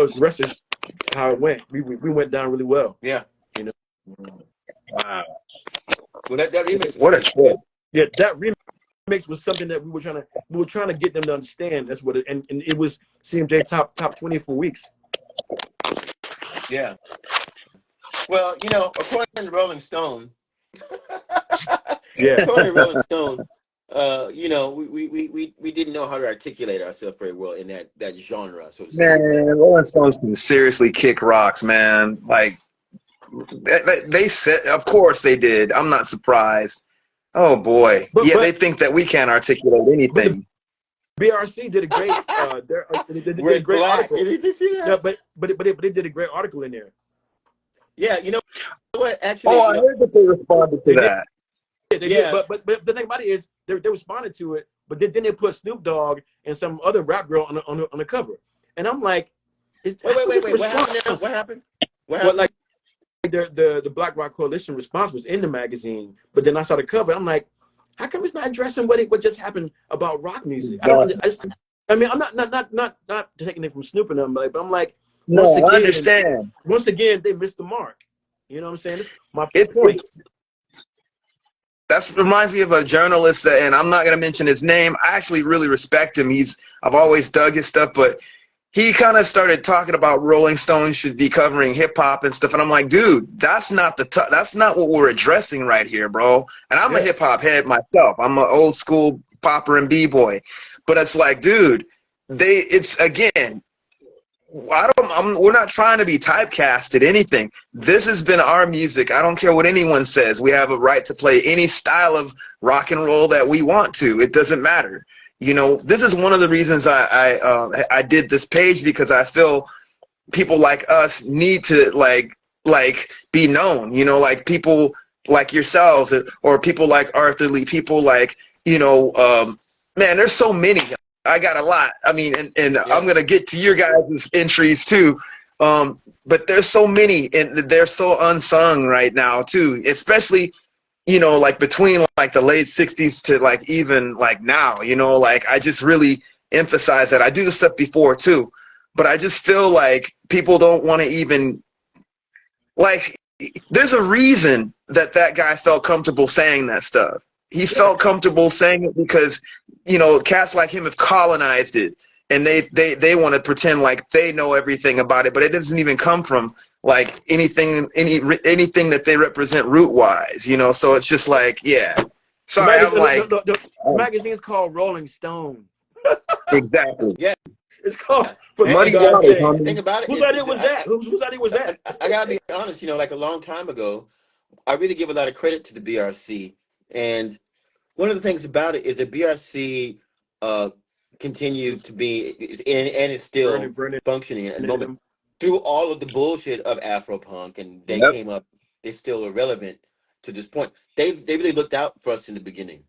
was the rest of how it went. We went down really well. Yeah. Wow. Well, that remix. What a trip. Yeah, that remix was something that we were trying to get them to understand. That's what and it was CMJ top 20 for weeks. Yeah. Well, according to Rolling Stone. Yeah. According to Rolling Stone, you know, we didn't know how to articulate ourselves very well in that genre, so to speak. Man, Rolling Stones can seriously kick rocks, man. Like they said, of course they did. I'm not surprised. Oh boy, But yeah, they but think that we can't articulate but the anything. BRC did a great they did a Red great Black. article. Did you see Yeah, that? but they did a great article in there. Yeah, you know what? Actually, Oh, you I know, heard that they responded to They did, that. they did. yeah. But the thing about it is they responded to it, but then they put Snoop Dogg and some other rap girl on the cover, and I'm like, Wait, how wait, is wait, this a wait. What happened now? What response? happened? What What happened? like the Black Rock Coalition response was in the magazine, but then I saw the cover. I'm like, how come it's not addressing what just happened about rock music? I don't. I mean, I'm not taking it from Snoop and them, but I'm like, No, I understand. once again, they missed the mark. You know what I'm saying? That's my It's point. it's that reminds me of a journalist, and I'm not gonna mention his name. I actually really respect him. I've always dug his stuff, but he kind of started talking about Rolling Stones should be covering hip hop and stuff, and I'm like, dude, that's not that's not what we're addressing right here, bro. And I'm a Yeah. hip hop head myself. I'm an old school popper and b-boy, but it's like, dude, it's again. We're not trying to be typecasted anything. This has been our music. I don't care what anyone says. We have a right to play any style of rock and roll that we want to. It doesn't matter. You know, this is one of the reasons I did this page, because I feel people like us need to like be known. You know, like people like yourselves, or people like Arthur Lee, people like, you know, man, there's so many. I got a lot. I mean, and Yeah. I'm gonna get to your guys' entries too. But there's so many, and they're so unsung right now too. Especially, you know, like between like the late '60s to like even like now. You know, like I just really emphasize that. I do this stuff before too, but I just feel like people don't want to even like. There's a reason that guy felt comfortable saying that stuff. He Yeah. felt comfortable saying it because, you know, cats like him have colonized it, and they want to pretend like they know everything about it, but it doesn't even come from like anything that they represent root wise, you know. So it's just like, yeah. The, Sorry, mag- I'm like, the magazine is called Rolling Stone. exactly. Yeah. It's called, for And, you Muddy and, guys waters, and, say, and the thing homie. about it whose is, idea was that? Whose idea was that? I gotta be honest. You know, like a long time ago, I really give a lot of credit to the BRC, and one of the things about it is that BRC uh, continued to be and is still Vernon functioning at the and moment them. through all of the bullshit of Afropunk, and they Yep. came up. They still are relevant to this point. They really looked out for us in the beginning,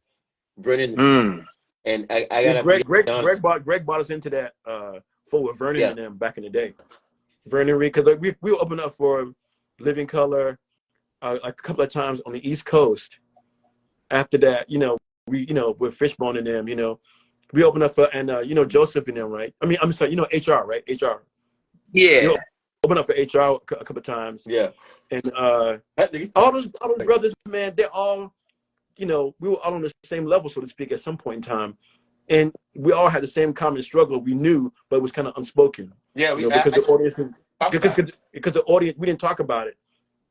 Vernon, Mm. and I Yeah, gotta have to be honest. Greg brought us into that for with Vernon Yeah, and them back in the day. Vernon Reed, because like, we were open up for Living Color a couple of times on the East Coast. After that, with Fishbone and them, we opened up for, and Joseph and them, right? I mean, I'm sorry, HR, right? HR. We Yeah. opened up for HR a couple of times, yeah. and At least, all those brothers, man, they're all, we were all on the same level, so to speak, at some point in time, and we all had the same common struggle. We knew, but it was kind of unspoken, yeah. because the audience, Talk about it. because the audience, we didn't talk about it.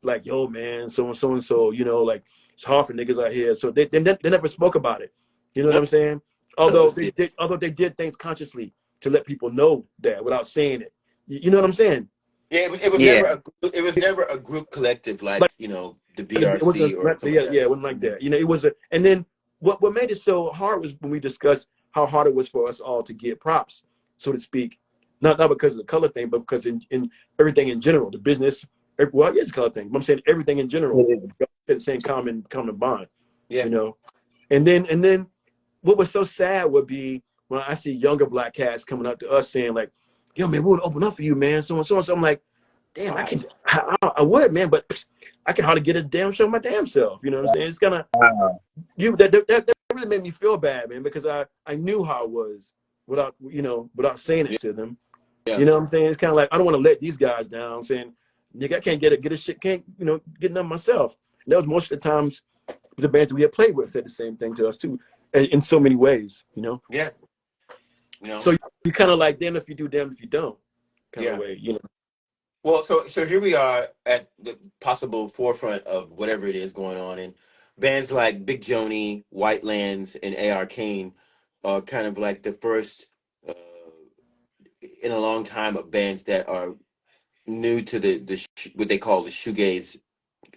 Like, yo, man, so and so, like it's hard for niggas out here. So they never spoke about it. You know what No, I'm saying? no, Although they did things consciously to let people know that without saying it. You know what I'm saying? yeah. Yeah. It was never a group collective Like like the it BRC wasn't, or something like yeah, that. yeah, it wasn't like that. It was a, and then what made it so hard was when we discussed how hard it was for us all to get props, so to speak. Not because of the color thing, but because in everything in general, the business. Well, it's a color thing, but I'm saying everything in general, It is. the same common bond, Yeah, you know. And then what was so sad would be when I see younger black cats coming up to us saying like, "Yo, man, we want to open up for you, man." So and so and so. I'm like, damn, I would, man, but I can hardly get a damn show my damn self. You know what I'm saying? It's kind of Wow. that really made me feel bad, man, because I knew how it was without saying yeah, it to them. yeah. You know what I'm saying? It's kind of like I don't want to let these guys down. I'm saying, nigga, I can't get a shit, can't get none myself. And that was most of the times the bands that we had played with said the same thing to us too, in so many ways. Yeah. You know. So you kind of like damn if you do, damn if you don't, kind of Yeah. way. Well, so here we are at the possible forefront of whatever it is going on, and bands like Big Joni, Whitelands, and A.R. Kane are kind of like the first uh, in a long time of bands that are new to what they call the shoegaze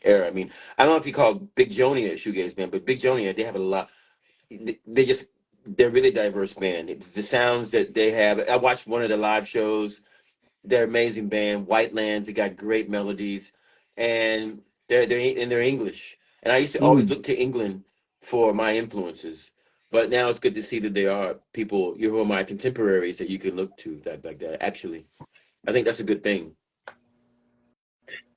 era. I mean, I don't know if you call Big Joni a shoegaze band, but Big Joni, they have a lot. They're really diverse band. The sounds that they have. I watched one of the live shows. They're amazing band. Whitelands. They got great melodies, and they're English. And I used to always Mm. look to England for my influences. But now it's good to see that there are people, who are my contemporaries that you can look to that like that. Actually, I think that's a good thing.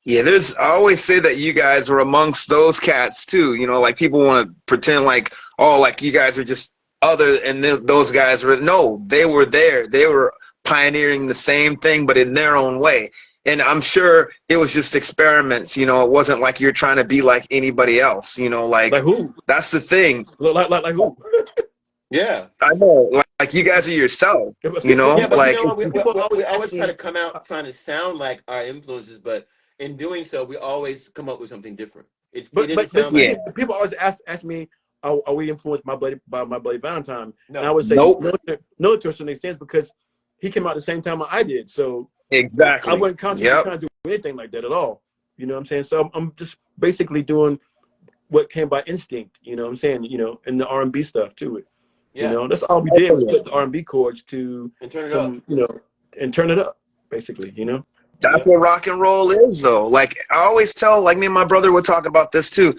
Yeah, I always say that you guys were amongst those cats too. You know, like people want to pretend like, oh, like you guys are just other, and those guys were, no, they were there. They were pioneering the same thing, but in their own way. And I'm sure it was just experiments. You know, it wasn't like you're trying to be like anybody else. You know, like Like who? that's the thing. Like who? Yeah. I know, like you guys are yourself. You know, Yeah, but you like know what? People We always always ask try to me, come out trying to sound like our influences, but in doing so, we always come up with something different. It but doesn't but sound you like yeah, see, people always ask me, are we influenced by my buddy Valentine? And I no. would say nope, no to a certain extent because he came out at the same time I did. So I exactly. wasn't consciously Yep. trying to do anything like that at all. You know what I'm saying? So I'm just basically doing what came by instinct. You know what I'm saying? You know, and the R&B stuff to it. You Yeah, know, that's all we did was put the R&B chords to and turn it up. some, and turn it up, basically. You know. That's Yeah, what rock and roll is, though. Like I always tell, like me and my brother would talk about this too.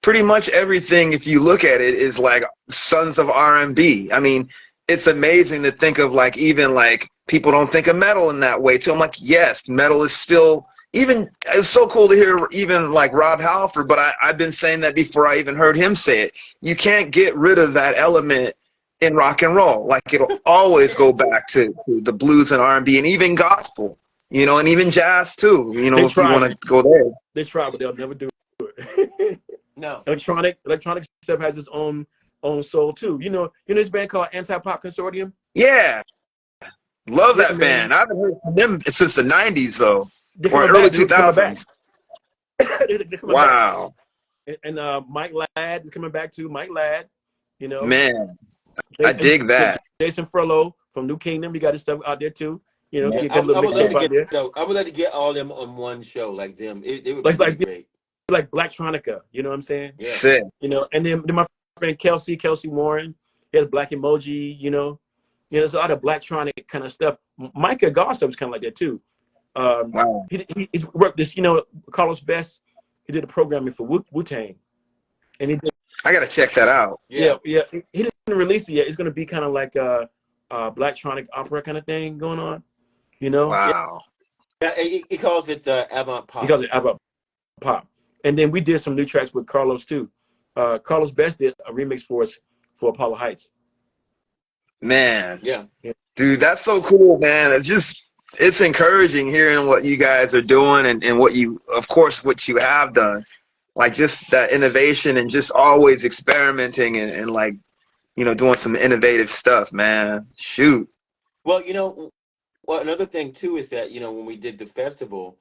Pretty much everything, if you look at it, is like sons of R&B. I mean, it's amazing to think of like even like people don't think of metal in that way too. I'm like, yes, metal is still even. It's so cool to hear even like Rob Halford, but I've been saying that before I even heard him say it. You can't get rid of that element in rock and roll. Like it'll always go back to the blues and R&B and even gospel. You know, and even jazz too. You They know, if you try, want man. to go there. They try, but they'll never do it. no. Electronic stuff has its own soul too. You know this band called Anti Pop Consortium. Yeah, love Yeah, that band. man. I haven't heard from them since the '90s though, They're or coming early back, dude. They're coming back. 2000s. They're coming back. Wow, And Mike Ladd is coming back too. Mike Ladd, you know, man, I and dig that. Jason Furlow from New Kingdom. He got his stuff out there too. You know, Yeah, get a I little would love mixtape to out there. I would love to get all them on one show like them. It would be Like really like great. like Blacktronica. You know what I'm saying? Yeah. Sick. You know, and then my friend Kelsey Warren, he has Black Emoji. There's a lot of Blacktronic kind of stuff. Micah Goss was kind of like that too. Wow, He's worked this. Carlos Best. He did a programming for Wu Tang, and he did. I gotta check that out. Yeah. Yeah. He didn't release it yet. It's going to be kind of like a Blacktronic opera kind of thing going on. You know, Yeah. Wow, Yeah, he calls it avant he pop. calls it Ava Pop. And then we did some new tracks with Carlos too. Carlos Best did a remix for us for Apollo Heights. man, Yeah. Yeah. dude, that's so cool, man. It's encouraging hearing what you guys are doing and what you, of course, what you have done. Like just that innovation and just always experimenting and like doing some innovative stuff, man. Shoot. Well, another thing too is that when we did the festival,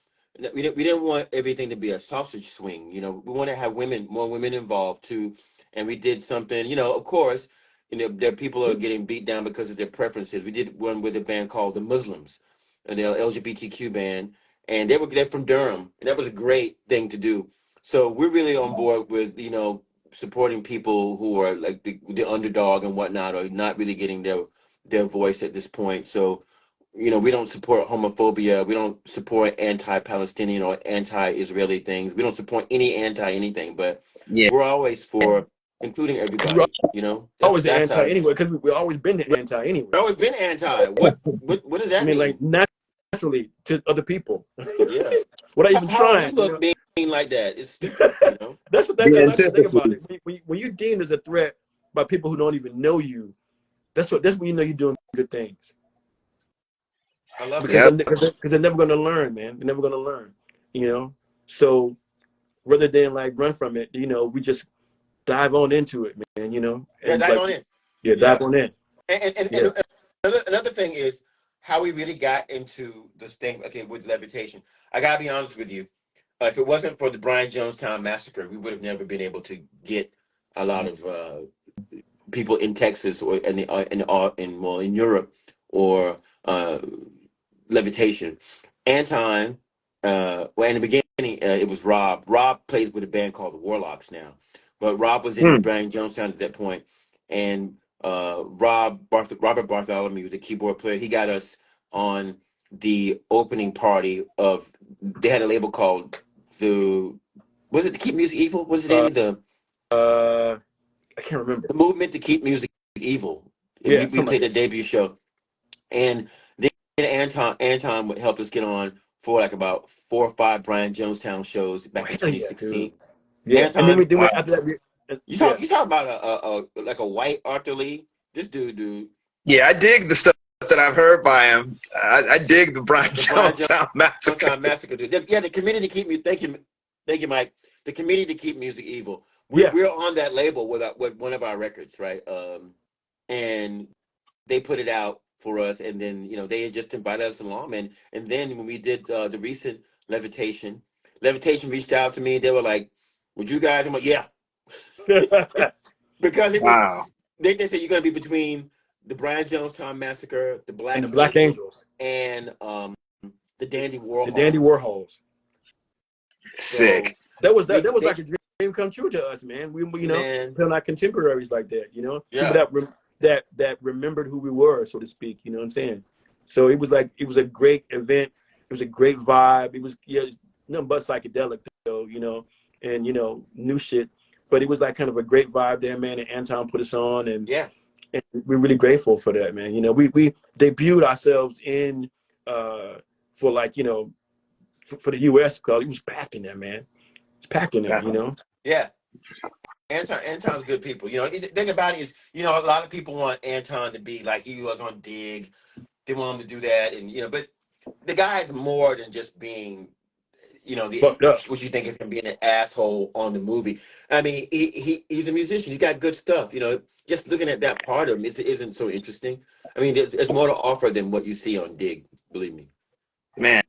we didn't want everything to be a sausage swing. We want to have more women involved too, and we did something. Of course, there people are getting beat down because of their preferences. We did one with a band called the Muslims, and they're LGBTQ band, and they're from Durham, and that was a great thing to do. So we're really on board with supporting people who are like the underdog and whatnot, or not really getting their voice at this point. So we don't support homophobia. We don't support anti-Palestinian or anti-Israeli things. We don't support any anti-anything, but Yeah. we're always for including We're everybody. always the That's anti our. anyway because we've always been the anti anyway. We've always been anti. What does I that mean, mean? like naturally to other people Yeah. without even How we trying. look being like that? It's stupid. That's the thing. The That's the thing about it. antithesis. When you're deemed as a threat by people who don't even know you, that's when you know you're doing good things. I love Because it. Yep. they're never going to learn, man. They're never going to learn. So rather than like run from it, we just dive on into it, man. Yeah, And dive like on in. Yeah. dive on in. Yeah. And another thing is how we really got into this thing. Okay, with levitation, I gotta be honest with you. if it wasn't for the Brian Jonestown massacre, we would have never been able to get a lot of people in Texas or in Europe or uh, Levitation. Anton, well, in the beginning, it was Rob. Rob plays with a band called the Warlocks now, but Rob was in Hmm. Brian Jonestown at that point, and Robert Bartholomew, the keyboard player, he got us on the opening party of. They had a label called the. Was it to Keep Music Evil? Was it Uh, Andy the uh, I can't remember. the movement to keep music evil? Yeah, We something like played the that. debut show, and then Anton would help us get on for like about 4 or 5 Brian Jonestown shows Oh back in hell yeah, dude. 2016. Yeah, and then Anton, we Wow. after that you yeah, talk about a like a white Arthur Lee. This dude, Yeah, I dig the stuff that I've heard by him. I dig the Brian the Brian Jonestown Massacre. Jonestown massacre, dude. Yeah, the committee to keep me. Thank you, Mike. The committee to keep music evil. yeah. We're on that label with one of our records, right? And they put it out for us, and then they had just invited us along, and then when we did the recent Levitation reached out to me. They were like, "Would you guys?" I'm like, "Yeah," because it was Wow. they said you're gonna be between the Brian Jonestown massacre, the And the Black Black Angels, Angels, and the Dandy the Dandy Warhol. Warhols. So Sick. That was they like a dream come true to us, man. We man, putting our contemporaries like that, people yeah, that remembered who we were, so to speak. You know what I'm saying? So it was a great event. It was a great vibe. It was nothing but psychedelic though, and new shit. But it was like kind of a great vibe there, man. And Anton put us on, yeah, and we're really grateful for that, man. We debuted ourselves in for like for the U.S. because it was packed in there, man. It's packed in That's there. yeah. Anton's good people. The thing about it is, a lot of people want Anton to be like he was on Dig. They want him to do that, and but the guy is more than just being, Fucked up. what you think of him being an asshole on the movie. I mean, he's a musician. He's got good stuff. Just looking at that part of him isn't so interesting. I mean, there's more to offer than what you see on Dig. Believe me. man.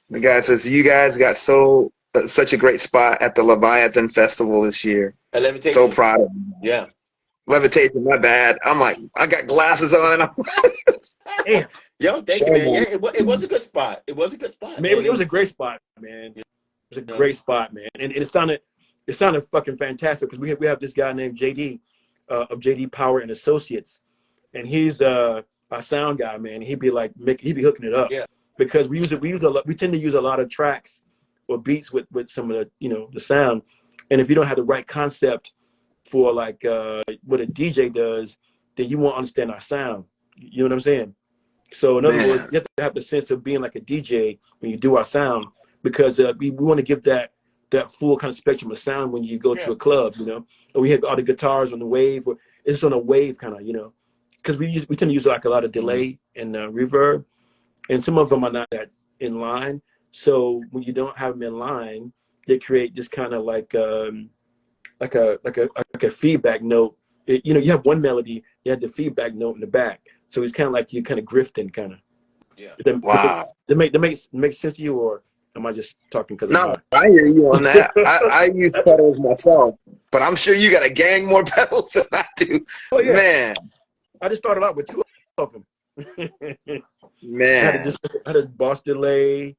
The guy says you guys got such a great spot at the Leviathan Festival this year. A So Levitation. proud of you. Yeah. Levitation, my bad. I'm like, I got glasses on and I'm Damn. Yo, thank you, man. Yeah, it was a good spot. It was a good spot, Man, man. it was a great spot, man. It was a You know, great spot, man. And it sounded fucking fantastic because we have this guy named JD of JD Power and Associates, and he's our sound guy, man. He'd be hooking it up yeah, because we tend to use a lot of tracks or beats with some of the sound, and if you don't have the right concept for like what a DJ does, then you won't understand our sound. You know what I'm saying? So in other words, man. you have to have the sense of being like a DJ when you do our sound, because we want to give that full kind of spectrum of sound when you go to yeah, a club, or we have all the guitars on the wave, or it's on a wave kind of, because we tend to use like a lot of delay and reverb, and some of them are not that in line. So when you don't have them in line, they create this kind of like a feedback note. You have one melody, you have the feedback note in the back, so it's kind of like you're kind of grifting, kind of. yeah. That Wow. makes sense to you, or am I just talking because I'm No, high? I hear you on that. I use pedals myself, but I'm sure you got a gang more pedals than I do. Oh yeah, Man, I just started out with 2 of them. man. I had a Boss delay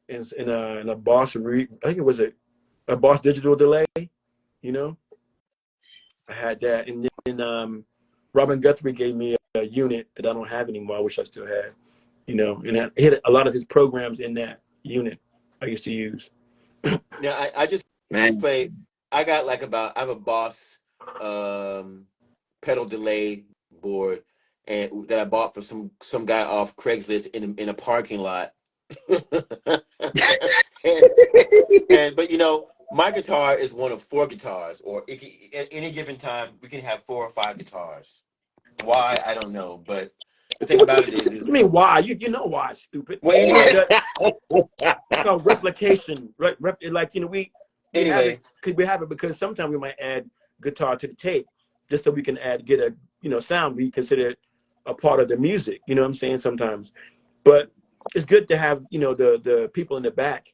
and a Boss I think it was a Boss digital delay. You know, I had that, and then Robin Guthrie gave me a unit that I don't have anymore. I wish I still had. And he had a lot of his programs in that unit I used to use. Now I just Man. play. I have a Boss pedal delay board and that I bought for some guy off Craigslist in a parking lot. and, but my guitar is one of 4 guitars, or at any given time we can have 4 or 5 guitars. Why, I don't know, but the thing What about it you is mean why? You know why, stupid. well, anyway, That's called replication. Like anyway, we have it because sometimes we might add guitar to the tape just so we can get a sound we consider a part of the music. You know what I'm saying? Sometimes, but it's good to have, you know, the people in the back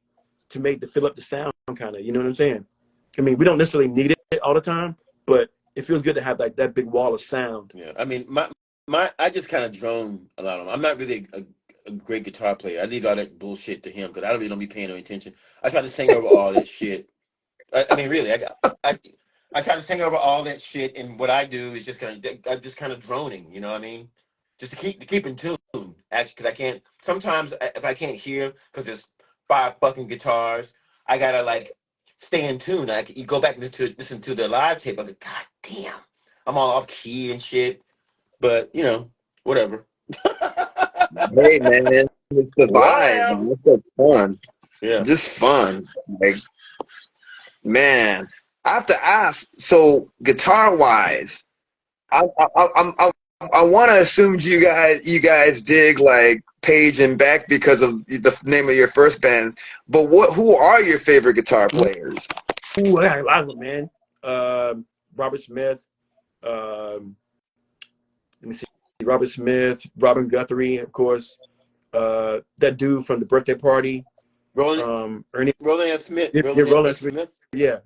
to fill up the sound, kind of, you know what I'm saying? I mean, we don't necessarily need it all the time, but it feels good to have like that big wall of sound. Yeah, I mean, I just kind of drone a lot of them. I'm not really a great guitar player. I leave all that bullshit to him because I really don't be paying no attention. I try to sing over all that shit. I mean, really, I I try to sing over all that shit, and what I do is I'm just kind of droning. You know what I mean? Just to keep in tune. Actually, because I can't sometimes if I can't hear because there's 5 fucking guitars, I gotta like stay in tune. You go back and listen to the live tape. I'm like, God damn, I'm all off key and shit. But you know, whatever. Hey man, it's the vibe, Whatever. man. It's so fun. Yeah. Just fun. Like, man, I have to ask. So, guitar wise, I want to assume you guys dig like Page and Beck because of the name of your first band. But who are your favorite guitar players? Ooh, I got a lot of them, man. Robert Smith. Um, let me see. Robert Smith, Robin Guthrie, of course. That dude from the birthday party. Rolling Ernie. Rolling F. Smith. Yeah, Rolling Roland F. Smith. Smith. Yeah.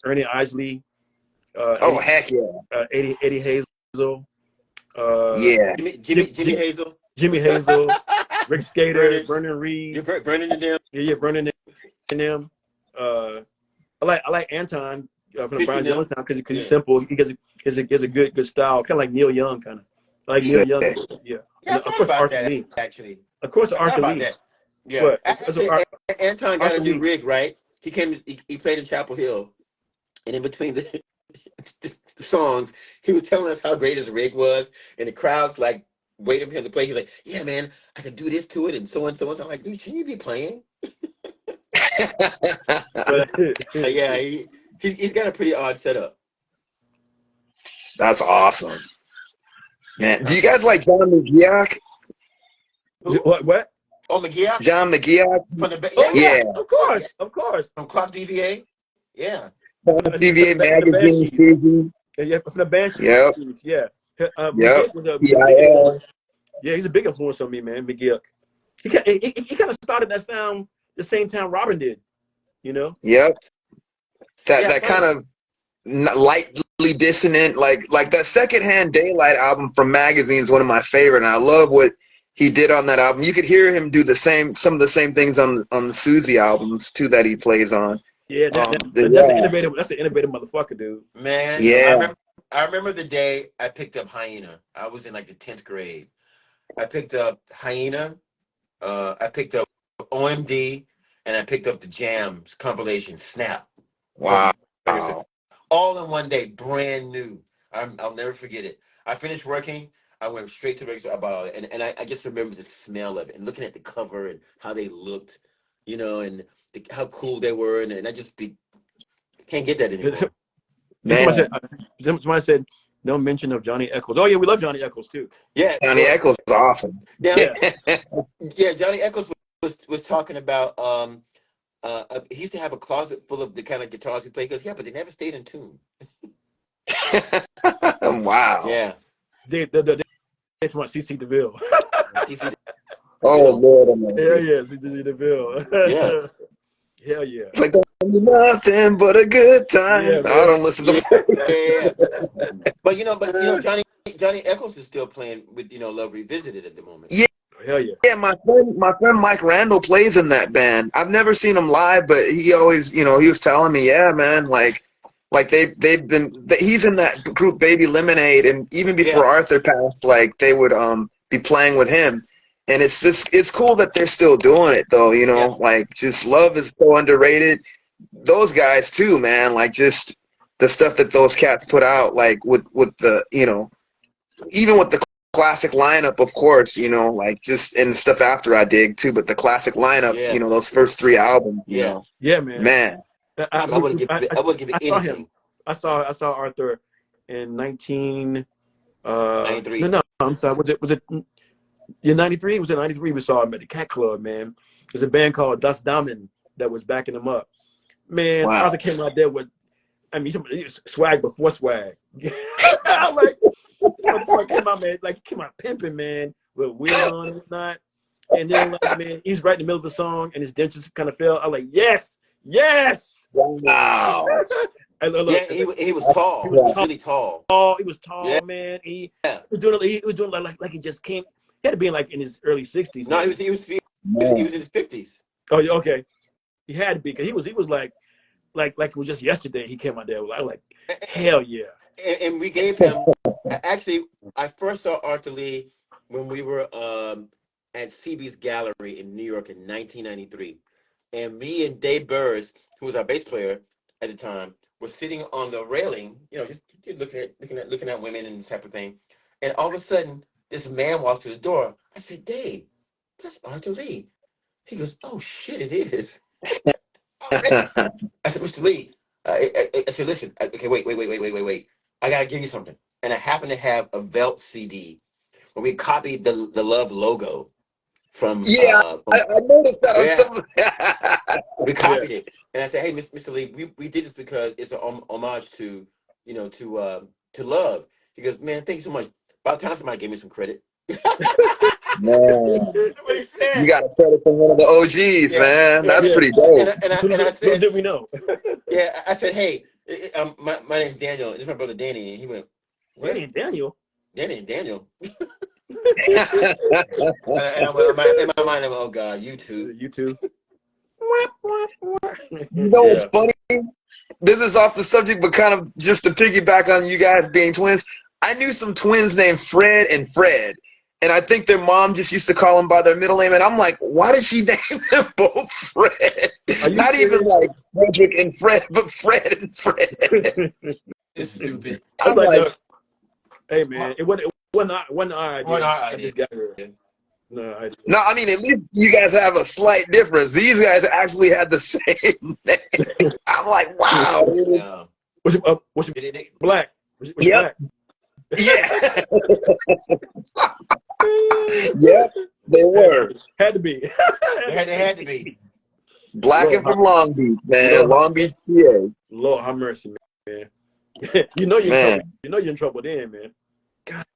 Ernie Isley. Oh heck yeah, Eddie Hazel. Uh, yeah, Jimmy Hazel. Jimmy Hazel. Rick Skater. Vernon. Vernon Reed. You're Vernon and them. Yeah, Vernon and them. I like Anton from the Fishy Brian them. Jonestown because Yeah. he's simple. He has a good style, kind of like Neil Young, kind of. I like Neil sick. Young, yeah. Yeah, And I of thought course about Arthur that Lee. actually. Of course I thought Arthur about Lee. that. Yeah. But Anton got a Arthur new Lee. rig, right? He came. He played in Chapel Hill, and in between the songs, he was telling us how great his rig was, and the crowd's like waiting for him to play. He's like, "Yeah, man, I can do this to it," and so on, so on. So I'm like, "Dude, shouldn't you be playing?" But Yeah, he's got a pretty odd setup. That's awesome, man. Yeah. Do you guys like John McGeoch? Who? what? Oh, McGee John McGeoch? from the Oh yeah, Yeah, yeah, yeah, of course. from Clock DVA. Yeah. TVA From the magazine Banshees. season. Yeah, from the Banshees. Yep, Yeah. yep. McGill was a big PIL. influence. Yeah, he's a big influence on me, man. McGill. He kind of started that sound the same time Robin did. You know. Yep. Yeah, I That tell kind you. of lightly dissonant, like that Secondhand Daylight album from Magazine is one of my favorite, and I love what he did on that album. You could hear him do some of the same things on the Susie albums too that he plays on. Yeah, that's an Yeah, innovative. That's an innovative motherfucker, dude. Man, You know. yeah. I remember the day I picked up Hyena. I was in like the 10th grade. I picked up Hyena, I picked up OMD, and I picked up the Jams compilation Snap Wow. from all in one day, brand new. I'll never forget it. I finished working. I went straight to the register about all it, and I just remember the smell of it and looking at the cover and how they looked, you know, and how cool they were, and I just can't get that anymore. Man, Somebody said no mention of Johnny Eccles. Oh yeah, we love Johnny Eccles too. Yeah, Johnny well, Eccles is awesome. yeah, Yeah, yeah. Johnny Eccles was talking about he used to have a closet full of the kind of guitars he played because but they never stayed in tune. Wow. Yeah. they want CC DeVille. CC Oh Bill. Lord, Hell yeah, CC DeVille. Yeah. Hell yeah, it's like don't be nothing but a good time. yeah, I man. don't listen Yeah. to. Yeah. But Johnny Eccles is still playing with Love Revisited at the moment. Yeah, Hell yeah. yeah. My friend Mike Randall plays in that band. I've never seen him live, but he always, he was telling me, yeah, man, like they've been. He's in that group Baby Lemonade, and even Yeah. before Arthur passed, like they would be playing with him. And it's cool that they're still doing it though, Yeah. like just Love is so underrated. Those guys too, man, like just the stuff that those cats put out, like with the, even with the classic lineup, of course, like just and the stuff after I dig too, but the classic lineup, Yeah. those first 3 albums, Yeah. Yeah, man. man. I wouldn't give it I saw him. anything. I saw Arthur in 19. No, 93. no, I'm sorry. Was it? Yeah, 93. Was it 93? We saw him at the Cat Club, man. There's a band called Das Damen that was backing him up. Man, Wow. Arthur came out there with, I mean, swag before swag. I'm like, this motherfucker came out, man, like he came out pimping, man, with a wheel on and whatnot. And then like, man, he's right in the middle of the song, and his dentures kind of fell. I'm like, yes, yes. Wow. And Yeah, look, he was he tall. was He was tall. really tall. He was Yeah. tall, man. He was doing like he just came. He had to be in like in his early 60s, No, man. he was in his 50s. Oh, yeah, okay. He had to be because he was like it was just yesterday he came out there. I was like, hell yeah. And we gave him. Actually, I first saw Arthur Lee when we were at CB's Gallery in New York in 1993, and me and Dave Burrs, who was our bass player at the time, were sitting on the railing, just looking at women and this type of thing, and all of a sudden, this man walks to the door. I said, Dave, that's Arthur Lee. He goes, oh shit, it is. I said, Mr. Lee, I said, listen, okay, wait. I gotta give you something. And I happen to have a Veldt CD where we copied the Love logo from Yeah, I noticed that on yeah, some of we Yeah. copied it. And I said, hey, Mr. Lee, we did this because it's an homage to to Love. He goes, man, thank you so much. About time somebody gave me some credit. Man, That's what he you said. got a credit from one of the OGs, Yeah, man. yeah. That's Yeah. pretty dope. And I Little said, did we know. yeah, I said, hey, my name's Daniel. This is my brother Danny. And he went, Danny what? and Daniel. Danny and Daniel. And in my mind, I'm, oh God, you two. You too. You know what's Yeah. funny? This is off the subject, but kind of just to piggyback on you guys being twins. I knew some twins named Fred and Fred. And I think their mom just used to call them by their middle name. And I'm like, why did she name them both Fred? Are you Not even serious? like Frederick and Fred, but Fred and Fred. It's stupid. I was I'm like, like, look, hey man, it wasn't our idea. Well, no, I just got here. No, no, I mean, at least you guys have a slight difference. These guys actually had the same name. I'm like, wow, dude. yeah. What's your black? What's your Yep. black? Yeah. Yep. They were. Had to be. They had to be. Black and from Long Beach, man. Long Beach, PA. Lord have mercy, man. You know you're in trouble. Man. You know you're in trouble then, man.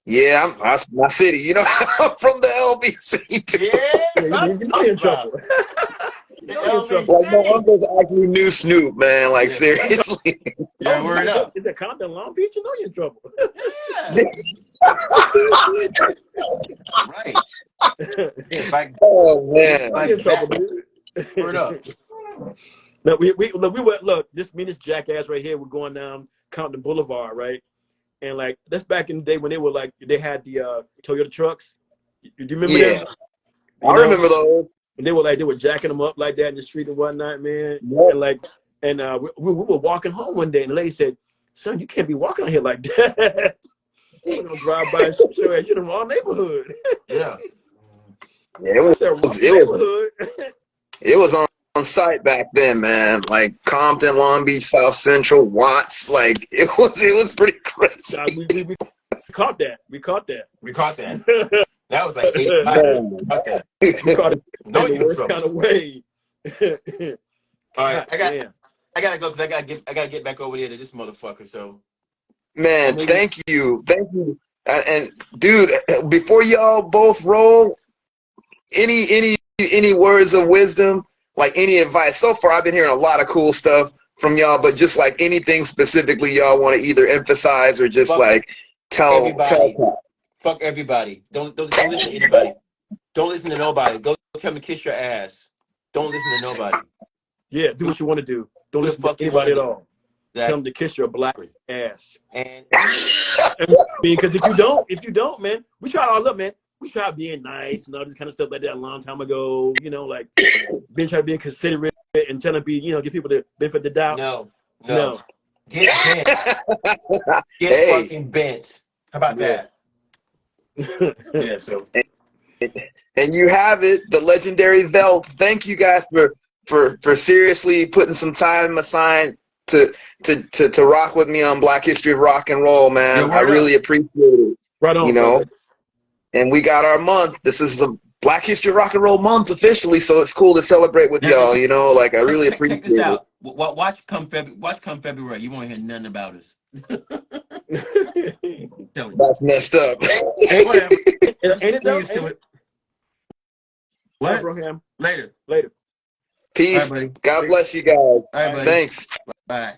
Yeah, that's my city. You know, I'm from the LBC too. Yeah, You know you're in trouble. The You know you're in trouble. Like my uncles actually knew Snoop, man. Like Yeah. seriously. Yeah, word up. Is that Compton, Long Beach? You know you're in trouble. Right. Like, Oh man. like You're in trouble, that. dude. Word up. No, we were this jackass right here. We're going down Compton Boulevard, right? And like that's back in the day when they had the Toyota trucks. Do you remember Yeah. them? I remember those. And they were jacking them up like that in the street and whatnot, man. Yep. And we were walking home one day, and the lady said, "Son, you can't be walking out here like that. We're gonna drive by and shoot your ass. You're in the wrong neighborhood." Yeah. Yeah, I said, "Wrong neighborhood." it was on site back then, man. Like Compton, Long Beach, South Central, Watts. Like it was pretty crazy. Nah, we caught that. We caught that. We caught that. That was like 85. Man. Caught that. We caught it No, in the you're in worst trouble. kind of way. All right, Damn. I gotta go because I gotta get back over there to this motherfucker. So Man, thank you. And dude, before y'all both roll, any words of wisdom, like any advice? So far, I've been hearing a lot of cool stuff from y'all, but just like anything specifically y'all want to either emphasize or just fuck like tell. fuck everybody. Don't listen to anybody. Don't listen to nobody. Go tell me kiss your ass. Don't listen to nobody. Yeah, do what you want to do. Don't listen to anybody at all. Tell them to kiss your black ass. And Because if you don't, man, we try all up, man. We try being nice and all this kind of stuff like that a long time ago. You know, like being considerate and trying to be, give people the benefit of the doubt. No. Get bent. Get fucking bent. How about that? Yeah. So. And you have it, the legendary Veldt. Thank you guys for seriously putting some time aside to rock with me on Black History of Rock and Roll, man. Yeah, I really appreciate it. Right on, brother. And we got our month. This is the Black History of Rock and Roll month officially, so it's cool to celebrate with y'all. Like I really appreciate check this out. it. Watch come February. You won't hear nothing about us. That's messed up. Ain't it though? All right, What? Bro. Later. Later. All right, Peace. buddy. God Peace. bless you guys. All right, buddy. Thanks. Bye.